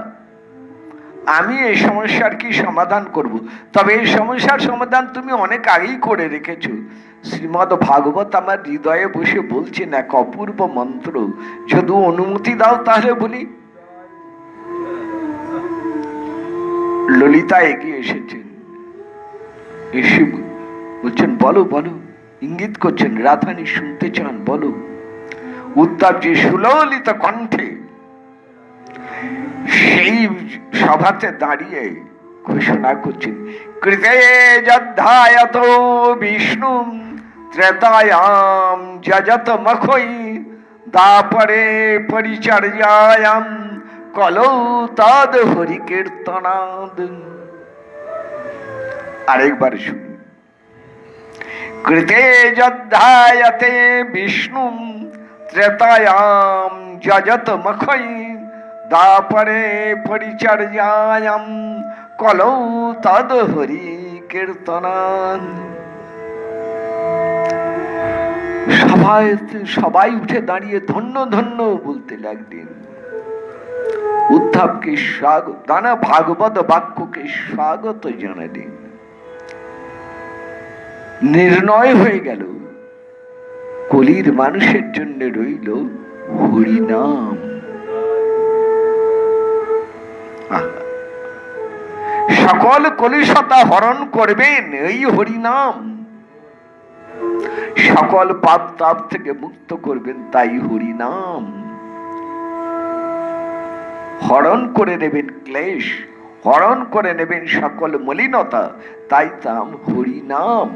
আমি এই সমস্যার কি সমাধান করব? তবে এই সমস্যার সমাধান তুমি অনেক আগেই করে রেখেছো। শ্রীমদ ভাগবত আমার হৃদয়ে বসে বলছেন এক অপূর্ব মন্ত্র, যদি অনুমতি দাও তাহলে বলি। ললিতা এগিয়ে এসেছেন, এসে বলছেন বলো বলো, ইঙ্গিত করছেন রাধানি শুনতে চান, বলো। উদ্ধবজি সুললিত কণ্ঠে সেই সভাতে দাঁড়িয়ে ঘোষণা করছেন, কৃতে যদ্ধায়ত বিষ্ণু ত্রেতায়াম যজত মখৈ দাপরে পরিচর্যায়াম কলৌ তদ হরি কীর্তনাদ। আরেকবার শুনি, কৃতে যদ্ধায়তে বিষ্ণু ত্রেতায়াম যজত মখৈ দাপরে পরিচর্যায়াম কলৌ তদ হরি কীর্তনাদ। সবাই উঠে দাঁড়িয়ে ধন্য ধন্য বলতে লাগলেন। উদ্ধবকে স্বাগত, নানা ভাগবত বাক্যকে স্বাগত জানালেন। নির্ণয় হয়ে গেল কলির মানুষের জন্য রইল হরিনাম। সকল কলুষতা হরণ করবেন এই হরিনাম, সকল পাপ তাপ থেকে মুক্ত করবেন তাই হরিনাম। হরণ করে নেবেন ক্লেশ, হরণ করে নেবেন সকল মলিনতা, তাই তাম হরিনাম।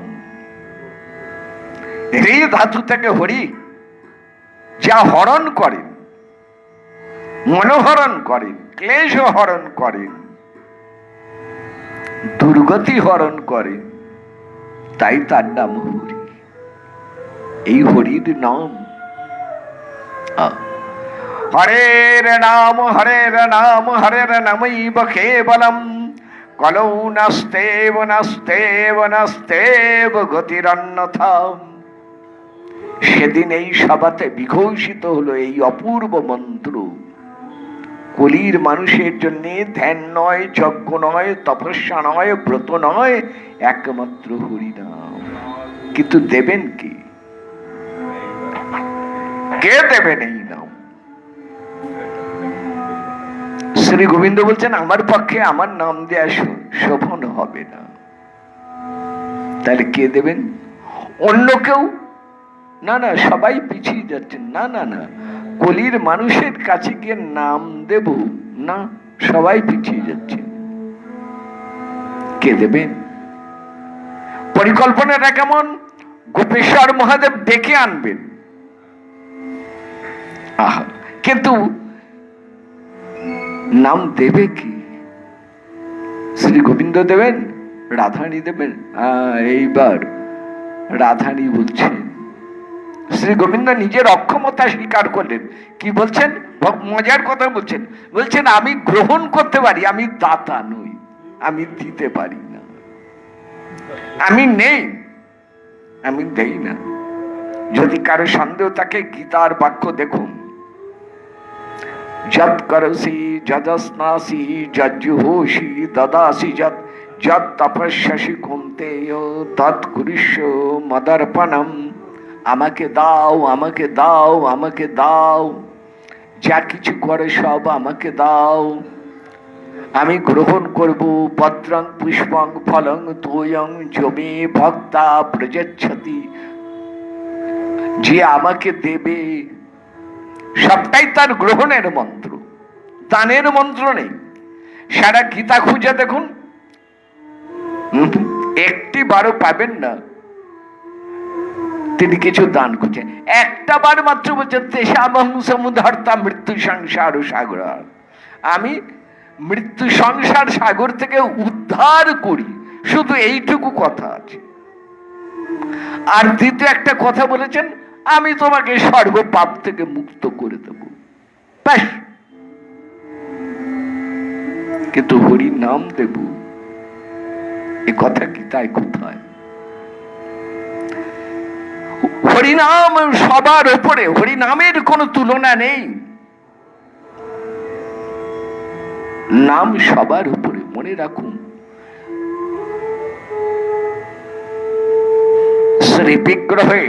এই ধাতু থেকে হরি, যা হরণ করেন, মনোহরণ করেন, ক্লেশ হরণ করেন, দুর্গতি হরণ করেন, তাই তার নাম হরি। এই হরির নাম। হরের নাম হরের নাম হরের নামৈব কেবলম কলৌ নাস্তেব নাস্তেব নাস্তেব গতিরন্যথা। সেদিন এই সভাতে বিঘোষিত হলো এই অপূর্ব মন্ত্র। কলির মানুষের জন্য ধ্যান নয়, যজ্ঞ নয়, তপস্যা নয়, ব্রত নয়, একমাত্র হরিনাম। কিন্তু দেবেন কি? কে দেবেন এই নাম? শ্রী গোবিন্দ বলছেন আমার পক্ষে আমার নাম দেয়া শোভন হবে না। তাহলে কে দেবেন? অন্য কেউ? না না, সবাই পিছিয়ে যাচ্ছেন। না না না, কলির মানুষের কাছে গিয়ে নাম দেব না, সবাই পিছিয়ে যাচ্ছেন। কে দেবেন? পরিকল্পনাটা কেমন? গোপেশ্বর মহাদেব ডেকে আনবেন। আহা, কিন্তু নাম দেবে কি? শ্রী গোবিন্দ দেবেন? রাধারানী দেবেন? এইবার রাধারানী বলছেন, শ্রী গোবিন্দ নিজের অক্ষমতা স্বীকার করলেন। কি বলছেন? মজার কথা বলছেন। বলছেন আমি গ্রহণ করতে পারি, আমি দাতা নই, আমি দিতে পারি না, আমি নেই, আমি দেই না। যদি কারো সন্দেহ থাকে গীতার বাক্য দেখুন, যৎ করসি যজস্নাসি যজ্জুহোষি দদাসি যৎ যৎ তপস্যাসি কুন্তেয় তৎ কুরিষ্য মদর্পণম। আমাকে দাও, আমাকে দাও, আমাকে দাও, যা কিছু করে সব আমাকে দাও, আমি গ্রহণ করব। পত্রং পুষ্পং ফলং তোয়ং জমে ভক্তা প্রযচ্ছতি। যে আমাকে দেবে সবটাই তার গ্রহণের মন্ত্র, দানের মন্ত্র নেই। সারা গীতা খুঁজে দেখুন, একটি বারও পাবেন না তিনি কিছু দান করছেন। একটা বার মাত্র বলছেন তেষামহং সমুধার্তা মৃত্যু সংসার সাগর। আমি মৃত্যু সংসার সাগর থেকে উদ্ধার করি, শুধু এইটুকু কথা আছে। আর দ্বিতীয় একটা কথা বলেছেন, আমি তোমাকে সর্ব পাপ থেকে মুক্ত করে দেব, ব্যাস। কিন্তু হরি নাম দেব, এ কথা গীতায় কোথায়? হরিনাম সবার উপরে, হরিনামের কোনো তুলনা নেই। নাম সবার উপরে, মনে রাখুন। শ্রী বিগ্রহে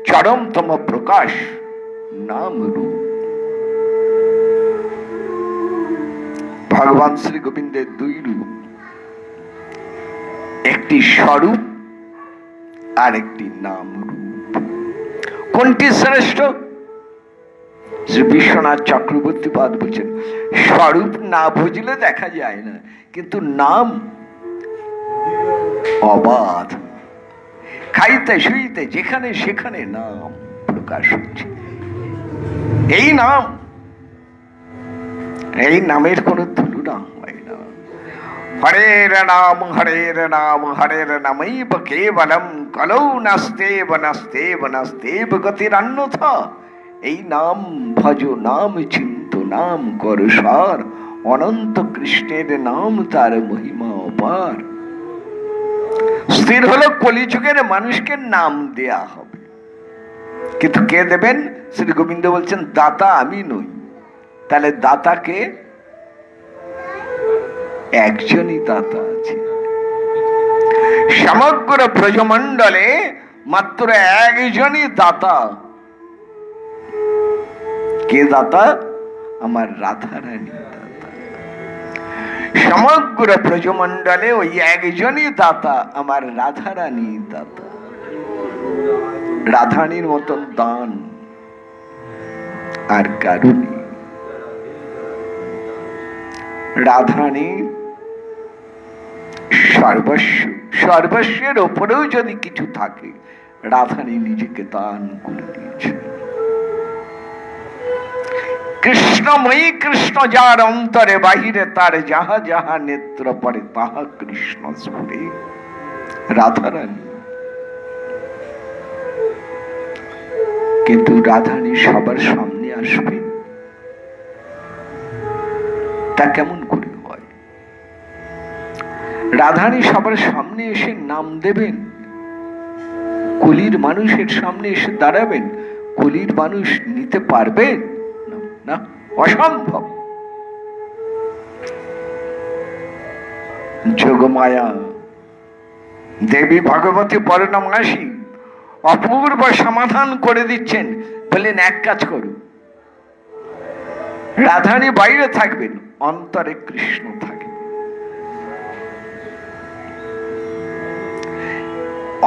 চরমতম প্রকাশ নাম রূপ। ভগবান শ্রী গোবিন্দের দুই রূপ, একটি স্বরূপ আর একটি নাম রূপ। কোনটি শ্রেষ্ঠ? শ্রী বিশ্বনাথ চক্রবর্তী পাদ বলছেন, স্বরূপ না বুঝলে দেখা যায় না, কিন্তু নাম অবাধ। খাইতে শুইতে যেখানে সেখানে নাম প্রকাশ হচ্ছে। এই নাম, এই নামের কোনো তুলনা হয় না। হরের নাম হরের নাম হরের নামৈব কেবলম কলৌ নাস্তেব নাস্তেব নাস্তেব গতিরন্যথা। এই নাম ভজ, নাম চিন্ত, নাম কর সার। অনন্ত কৃষ্ণের নাম, তার মহিমা অপার। স্থির হলো কলিযুগের মানুষকে নাম দেয়া হবে, কিন্তু কে দেবেন? শ্রী গোবিন্দ বলছেন দাতা আমি নই। তাহলে দাতাকে? একজনই দাতা আছে। সমগ্র ব্রজমণ্ডলে মাত্র একজনই দাতা। কে দাতা? আমার রাধারানী দাতা। সমগ্র ব্রজমণ্ডলে ওই একজনই দাতা, আমার রাধারানী দাতা। রাধারানীর মতন দান আর কারো নেই। রাধারানী সর্বস্ব, সর্বস্বের ওপরেও যদি কিছু থাকে, রাধারানী নিজেকে দান করে দিয়েছে। কৃষ্ণময়ী কৃষ্ণ যার অন্তরে, বাহিরে তার যাহা যাহা নেত্র পড়ে তাহা কৃষ্ণ স্ফুরে। রাধারানী। কিন্তু রাধারানী সবার সামনে আসবেন, তা কেমন করে হয়? রাধারানী সবার সামনে এসে নাম দেবেন, কলির মানুষের সামনে এসে দাঁড়াবেন, কলির মানুষ নিতে পারবেন না, অসম্ভব। যোগমায়া দেবী ভগবতী পরণমাসী অপূর্ব সমাধান করে দিচ্ছেন। বললেন এক কাজ করুন, রাধারানী বাইরে থাকবেন, অন্তরে কৃষ্ণ থাকবে।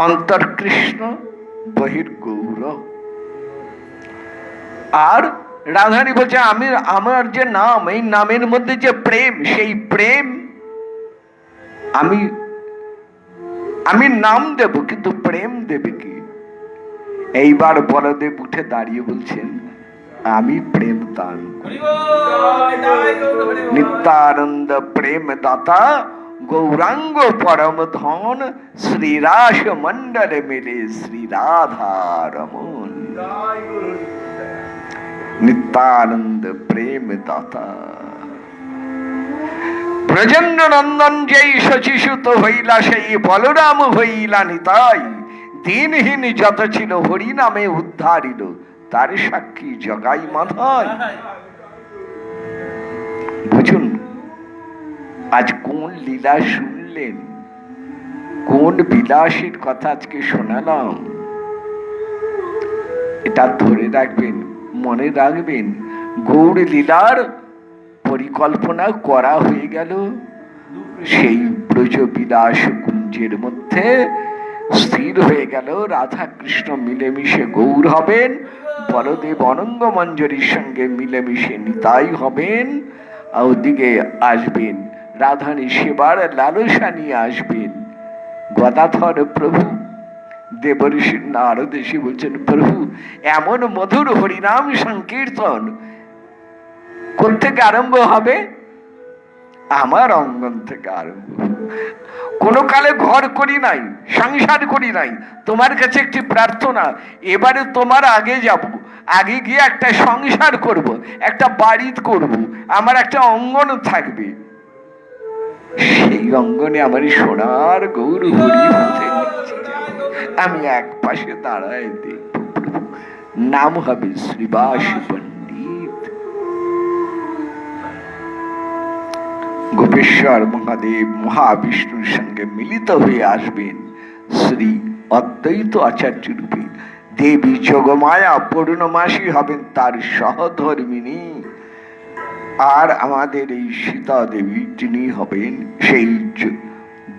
অন্তর কৃষ্ণ, বহির গৌর। আর রাধারানী বলছে আমার যে নাম, এই নামের মধ্যে যে প্রেম, সেই প্রেম আমি নাম দেব, কিন্তু প্রেম দেবে কি? এইবার বলদেব উঠে দাঁড়িয়ে বলছেন, আমি প্রেম দান করি। নিত্যানন্দ প্রেম দাতা গৌরাঙ্গ পরম ধন, শ্রীরাস মন্ডল মিলে শ্রী রাধা রমন। নিত্যানন্দ প্রেম দাতা ব্রজেন্দ্র নন্দন যেই শশিসুত হইলা, সেই বলরাম হইলা নিতাই। দিনহীন যত ছিল হরি নামে উদ্ধারিল, তার সাক্ষী জগাই মাথায়। বুঝুন আজ কোন লীলা শুনলেন, কোন বিলাসীর কথা আজকে শোনালাম। এটা ধরে রাখবেন, মনে রাখবেন, গৌর লীলার পরিকল্পনা করা হয়ে গেল। সেই ব্রজ বিলাস কুঞ্জের মধ্যে স্থির হয়ে গেল, রাধা কৃষ্ণ মিলেমিশে গৌর হবেন, বলদেব অনঙ্গ মঞ্জরীর সঙ্গে মিলেমিশে নিতাই হবেন। ওদিকে আসবেন রাধারানী সেবার লালসা নিয়ে আসবেন। গদাধর প্রভু দেবঋষি নারদ এসে বলছেন, প্রভু এমন মধুর হরিনাম সংকীর্তন কোথেকে আরম্ভ হবে? আমার অঙ্গন থেকে আরম্ভ। কোনো কালে ঘর করি নাই, সংসার করি নাই, তোমার কাছে একটি প্রার্থনা, এবারে তোমার আগে যাব, আগে গিয়ে একটা সংসার করব, একটা বাড়ি করব, আমার একটা অঙ্গন থাকবে। সেই অঙ্গনে আমার সোনার গৌর হরি হতে আমি এক পাশে দাঁড়ায় দেখব, নাম হবে শ্রীবাস পণ্ডিত। গোপেশ্বর মহাদেব মহাবিষ্ণুর সঙ্গে মিলিত হয়ে আসবেন শ্রী অদ্বৈত আচার্য রূপে। দেবী যোগমায়া পূর্ণমাসী হবেন তার সহধর্মিনী। আর আমাদের এই সীতা দেবী, তিনি হবেন সেই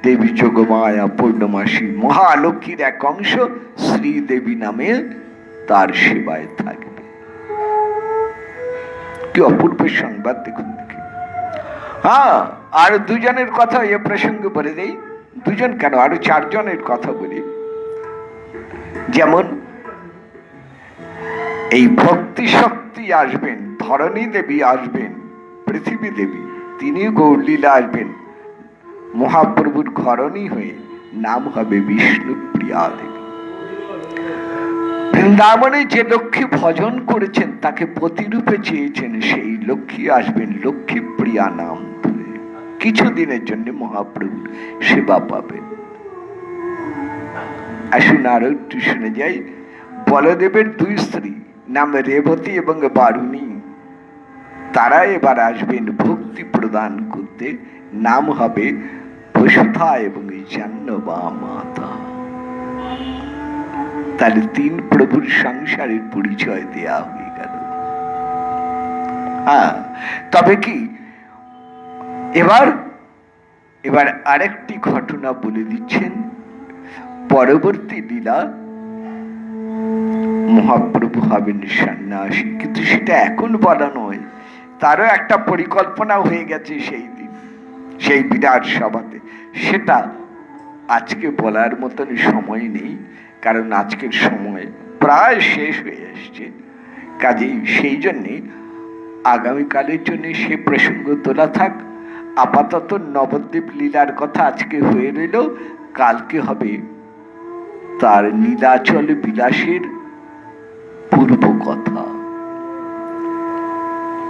দেবী যোগমায়া পূর্ণমাসী মহালক্ষ্মীর এক অংশ, শ্রীদেবী নামে তার সেবায় থাকবে। কি অপূর্ব সংবাদ দেখুন। হ্যাঁ, আর দুজনের কথা এ প্রসঙ্গে বলে দেই, দুজন কেন, আরো চারজনের কথা বলি। যেমন এই ভক্তি শক্তি আসবেন, ধরণী দেবী আসবেন, পৃথিবী দেবী, তিনি গৌরলীলা আসবেন মহাপ্রভুর ঘরণী হয়ে, নাম হবে বিষ্ণুপ্রিয়া দেবী। বৃন্দাবনে যে লক্ষ্মী ভজন করেছেন, তাকে প্রতিরূপে চেয়েছেন, সেই লক্ষ্মী আসবেন লক্ষ্মী প্রিয়া নাম ধরে। কিছুদিনের জন্য মহাপ্রভুর সেবা পাবেন। আসুন আরো একটু শুনে যাই। বলদেবের দুই স্ত্রী নাম রেবতী এবং বারুণী, তারা এবার আসবেন ভক্তি প্রদান করতে, নাম হবে বসুধা এবং জাহ্নবা মাতা। তাহলে তিন প্রভুর সংসারের পরিচয় দেয়া হয়ে গেল। তবে কি এবার আরেকটি ঘটনা বলে দিচ্ছেন। পরবর্তী লীলা মহাপ্রভু হবেন সন্ন্যাসী, কিন্তু সেটা এখন বলা নয়, তারও একটা পরিকল্পনা হয়ে গেছে সেই দিন, সেই বিরাট সভাতে। সেটা আজকে বলার মতন সময় নেই, কারণ আজকের সময় প্রায় শেষ হয়ে আসছে। কাজেই সেই জন্যে আগামীকালের জন্য সে প্রসঙ্গ তোলা থাক। আপাতত নবদ্বীপ লীলার কথা আজকে হয়ে রইল, কালকে হবে তার নীলাচল বিলাসের পূর্ব কথা।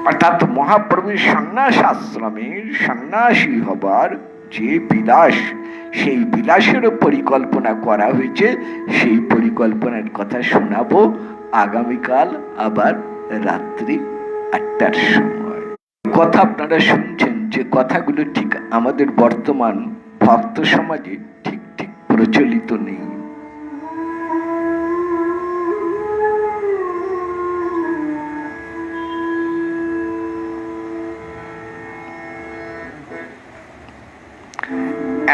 অর্থাৎ মহাপ্রভুর সন্ন্যাস আশ্রমের সন্ন্যাসী হবার যে বিলাস, সেই বিলাসেরও পরিকল্পনা করা হয়েছে। সেই পরিকল্পনার কথা শোনাবো আগামীকাল আবার রাত্রি 8টার সময়। কথা আপনারা শুনছেন, যে কথাগুলো ঠিক আমাদের বর্তমান ভক্ত সমাজে ঠিক ঠিক প্রচলিত নেই।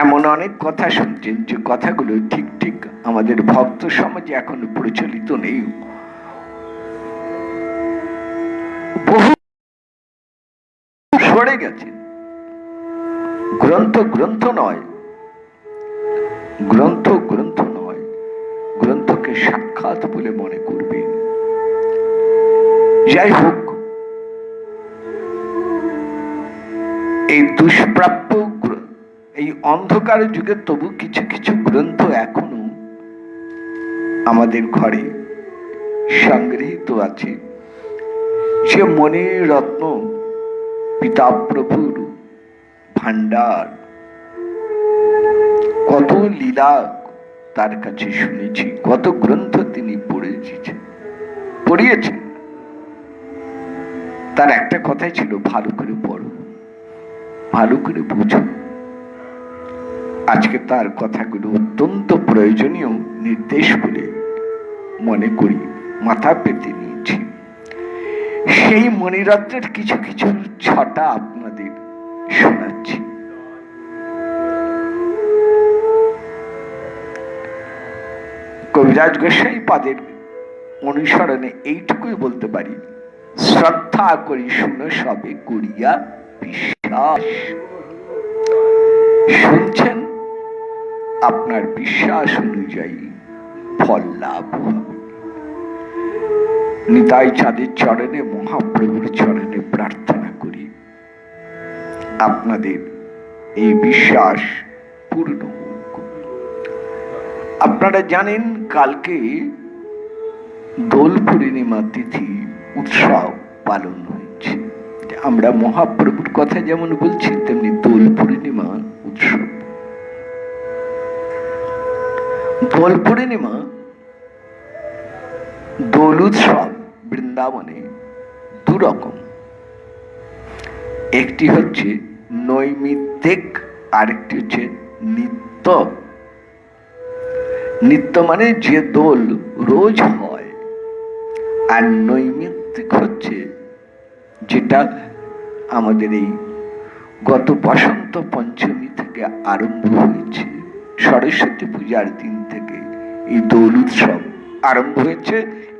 এমন অনেক কথা শুনছেন যে কথাগুলো ঠিক ঠিক আমাদের ভক্ত সমাজে এখনো প্রচলিত নেই। বহু সরে গেছে। গ্রন্থ গ্রন্থ নয়, গ্রন্থ গ্রন্থ নয়, গ্রন্থকে সাক্ষাৎ বলে মনে করবেন। যাই হোক, এই দুষ্প্রাপ্য, এই অন্ধকার যুগে তবু কিছু কিছু গ্রন্থ এখনো আমাদের ঘরে সংগৃহীত আছে। যে মণিরত্ন, পিতা প্রভুর ভান্ডার, কত লীলা তার কাছে শুনেছি, কত গ্রন্থ তিনি পড়িয়েছেন। তার একটা কথাই ছিল, ভালো করে পড়ো, ভালো করে বুঝো। আজকে তার কথাগুলো অত্যন্ত প্রয়োজনীয় নির্দেশ বলে মনে করি, মাথা পেতে নিয়েছি। সেই মণিরত্নের কিছু কিছু ছটা আপনাদের শোনাচ্ছি। কবিরাজ গোসাই পাদের অনুসরণে এইটুকুই বলতে পারি, শ্রদ্ধা করি শুনো সবে করিয়া বিশ্বাস। শুনছেন, আপনার বিশ্বাস অনুযায়ী ফল লাভ হবে। নিতাই চাঁদের চরণে, মহাপ্রভুর চরণে প্রার্থনা করি আপনাদের এই বিশ্বাস পূর্ণ হোক। আপনারা জানেন, কালকে দোল পূর্ণিমা তিথি উৎসব পালন হয়েছে। আমরা মহাপ্রভুর কথা যেমন বলছি, তেমনি দোল পূর্ণিমা উৎসব। দোল পূর্ণিমা, দোল উৎসব বৃন্দাবনে দুরকম। একটি হচ্ছে নৈমিত্তিক, আরেকটি হচ্ছে নিত্য। নিত্য মানে যে দোল রোজ হয়, আর নৈমিত্তিক হচ্ছে যেটা আমাদের এই গত বসন্ত পঞ্চমী থেকে আরম্ভ হয়েছে। সরস্বতী পূজার দিন থেকে এই দোল উৎসব আরম্ভ হয়েছে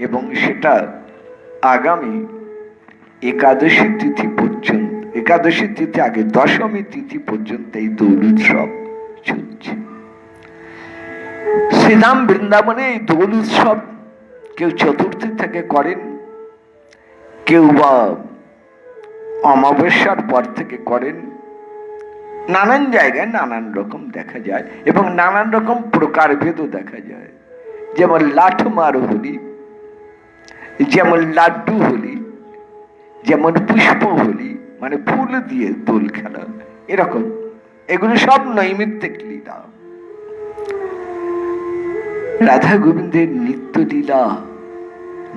এবং সেটা আগামী একাদশী তিথি পর্যন্ত, একাদশী তিথি আগে দশমী তিথি পর্যন্ত এই দোল উৎসব চলছে। শ্রীধাম বৃন্দাবনে এই দোল উৎসব কেউ চতুর্থী থেকে করেন, কেউ বা অমাবস্যার পর থেকে করেন। নানান জায়গায় নানান রকম দেখা যায় এবং নানান রকম প্রকারভেদও দেখা যায়। যেমন লাঠমার হোলি, যেমন লাড্ডু হোলি, যেমন পুষ্প হোলি, মানে ফুল দিয়ে দোল খেলা, এরকম। এগুলো সব নৈমিত্তিক লীলা। রাধা গোবিন্দের নিত্য লীলা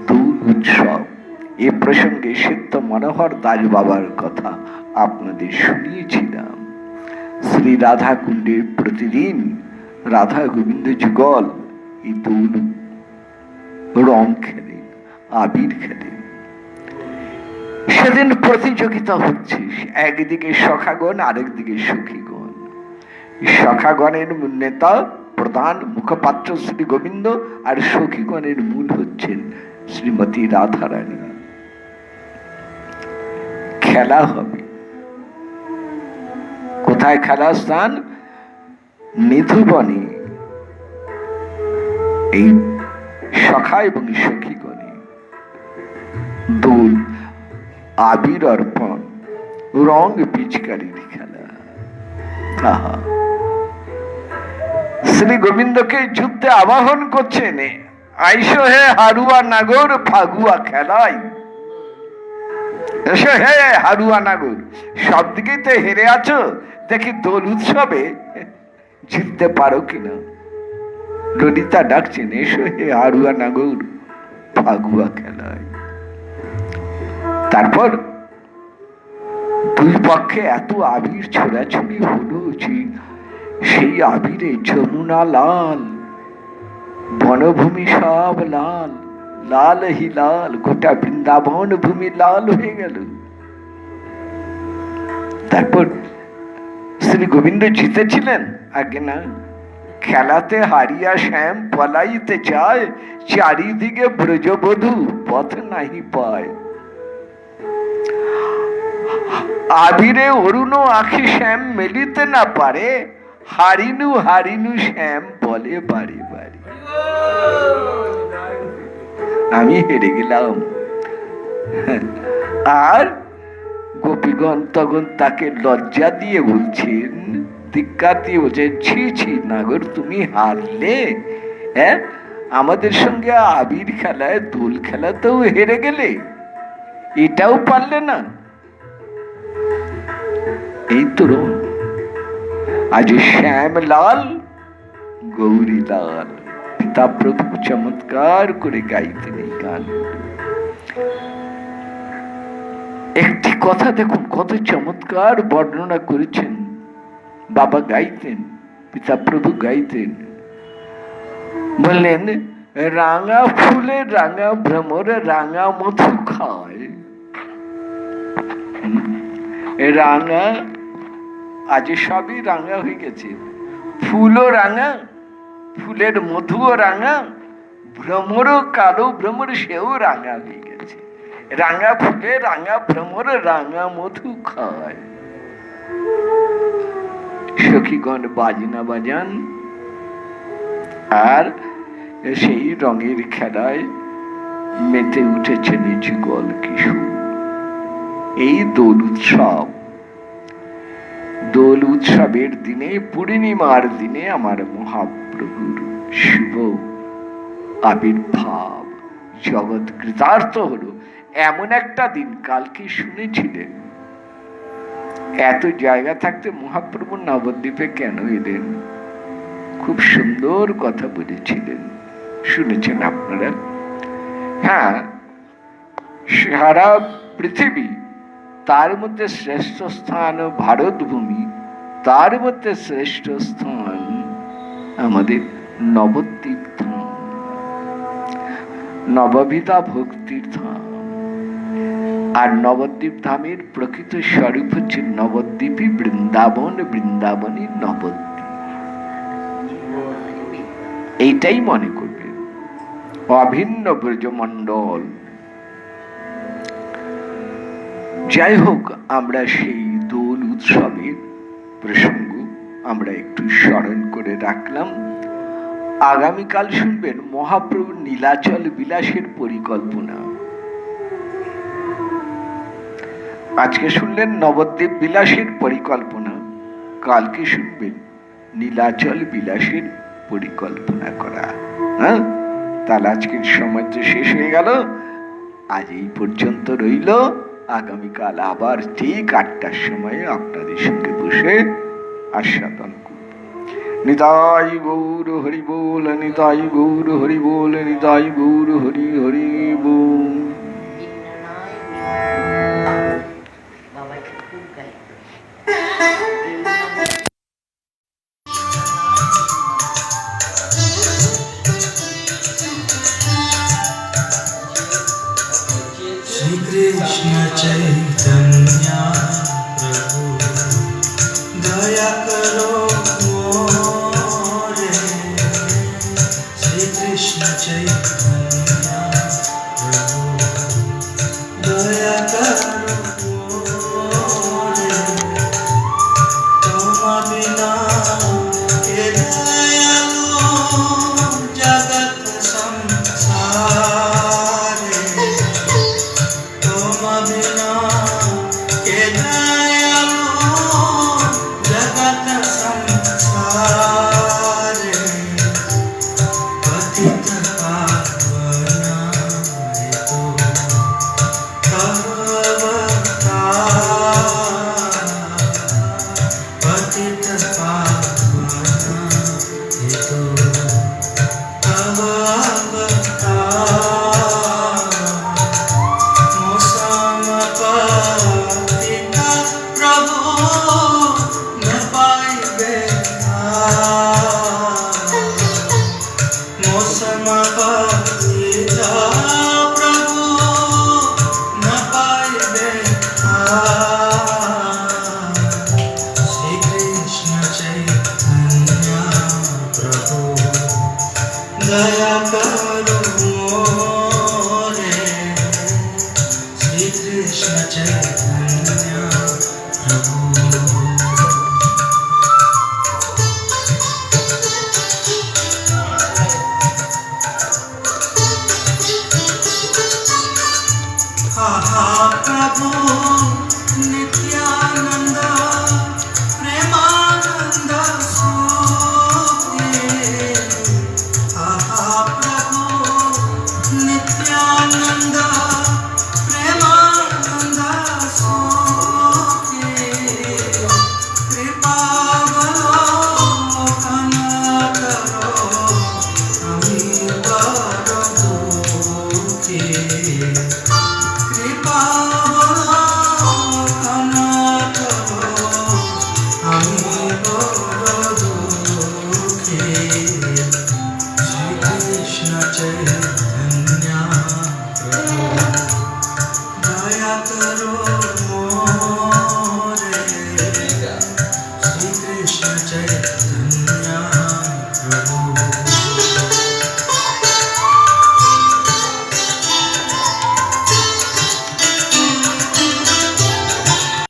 দোল উৎসব। এ প্রসঙ্গে সিদ্ধ মনোহর দাস বাবার কথা আপনাদের শুনিয়েছিলাম। শ্রী রাধা কুণ্ডে প্রতিদিন রাধা গোবিন্দ যুগল এই দোল রং খেলে, আবির খেলে। সেদিন প্রতিযোগিতা হচ্ছে, একদিকে সখাগণ, আরেকদিকে সখীগণ। সখাগণের নেতা প্রধান মুখপাত্র শ্রী গোবিন্দ, আর সখীগণের মূল হচ্ছেন শ্রীমতী রাধারানী। খেলা হবে। কোথায় খেলা স্থান? নিধুবনে। এই সখা এবং সখীগণে দোল, আবির অর্পণ, রং পিচকারির খেলা। আহা, শ্রী গোবিন্দকে যুদ্ধে আবাহন করছেন, আইসো হে হারুয়া নাগর ফাগুয়া খেলাই। এসো হে হারুয়া নাগর, সব দিকেই তো হেরে আছো, দেখি দোল উৎসবে জিততে পারো কিনা। ললিতা ডাকছেন, এসো হে হাড়ুয়া নাগর, ফাগুয়া খেলায়। তারপর দুই পক্ষে এত আবির ছোড়াছুড়ি হলো যে সেই আবিরে যমুনা লাল, বনভূমি সব লাল, লাল হি লাল, গোটা বৃন্দাবন ভূমি লাল হয়ে গেল। তারপর শ্রী গোবিন্দ জিতেছিলেন? আগে না, খেলাতে হারিয়া শ্যাম পলাইতে চায়, চারিদিকে ব্রজবধূ পথ নাহি পায়। আবিরে অরুণ আখি শ্যাম মেলিতে না পারে, হারিনু হারিনু শ্যাম বলে বাড়ি বাড়ি। আমি হেরে গেলাম। আর গোপীগণ তখন তাকে লজ্জা দিয়ে বলছেন, ধিক্কার দিয়ে বলছেন, ছি ছি নাগর, তুমি হারলে? হ্যাঁ, আমাদের সঙ্গে আবির খেলায়, দোল খেলাতেও হেরে গেলে, এটাও পারলে না। এই তো আজ শ্যাম লাল গৌরী লাল, পিতা প্রভু চমৎকার করে গাইতেন এই গান। একটি কথা দেখুন, কত চমৎকার বর্ণনা করেছেন। বাবা গাইতেন, পিতা প্রভু গাইতেন, বললেন, রাঙা ফুলে রাঙা ভ্রমর রাঙা মধু খায়। রাঙা, আজ সবই রাঙা হয়ে গেছে, ফুলও রাঙা, ফুলের মধুও রাঙা, ভ্রমরও কালো ভ্রমর, সেও রাঙা হয়ে গেছে। রাঙা ফুলে রাঙা ভ্রমর রাঙা মধু খায়। সখীগণ বাজনা বাজান, আর সেই রঙের খেলায় মেতে উঠেছে যুগল কিশোর। এই দোল উৎসব, দোল উৎসবের দিনে, পূর্ণিমার দিনে আমার মহাপ্রভুর শুভ আবির্ভাব, জগৎ কৃতার্থ হলো এমন একটা দিন। কালকে শুনেছিলেন, এত জায়গা থাকতে মহাপ্রভু নবদ্বীপে কেন এলেন? খুব সুন্দর কথা বলেছিলেন, শুনেছেন আপনারা? হ্যাঁ, সারা পৃথিবী, তার মধ্যে শ্রেষ্ঠ স্থান ভারত ভূমি, তার মধ্যে শ্রেষ্ঠ স্থান আমাদের নবদ্বীপ ধাম, নববিধা ভক্তির ধাম। আর নবদ্বীপ ধামের প্রকৃত স্বরূপ হচ্ছে নবদ্বীপী বৃন্দাবন, বৃন্দাবনী নবদ্বীপ। এইটাই মনে করবেন, অভিন্ন ব্রজমণ্ডল। যাই হোক, আমরা সেই দোল উৎসবের প্রসঙ্গ আমরা একটু স্মরণ করে রাখলাম। আগামীকাল শুনবেন মহাপ্রভুর নীলাচল বিলাসের পরিকল্পনা। আজকে শুনলেন নবদ্বীপ বিলাসের পরিকল্পনা, কালকে শুনবেন নীলাচল বিলাসের পরিকল্পনা করা। হ্যাঁ, তাহলে আজকের সময় তো শেষ হয়ে গেল, আজ এই পর্যন্ত রইল। আগামীকাল আবার ঠিক 8টার সময়ে আপনাদের সঙ্গে বসে আস্বাদন করব। নিতাই গৌর হরি বল, নিতাই গৌর হরি বল, নিতাই গৌর হরি হরি বল। कृष्ण चैतन्य प्रभु दया करो मोरे। श्री कृष्ण चैतन्य प्रभु दया करो। प्रभु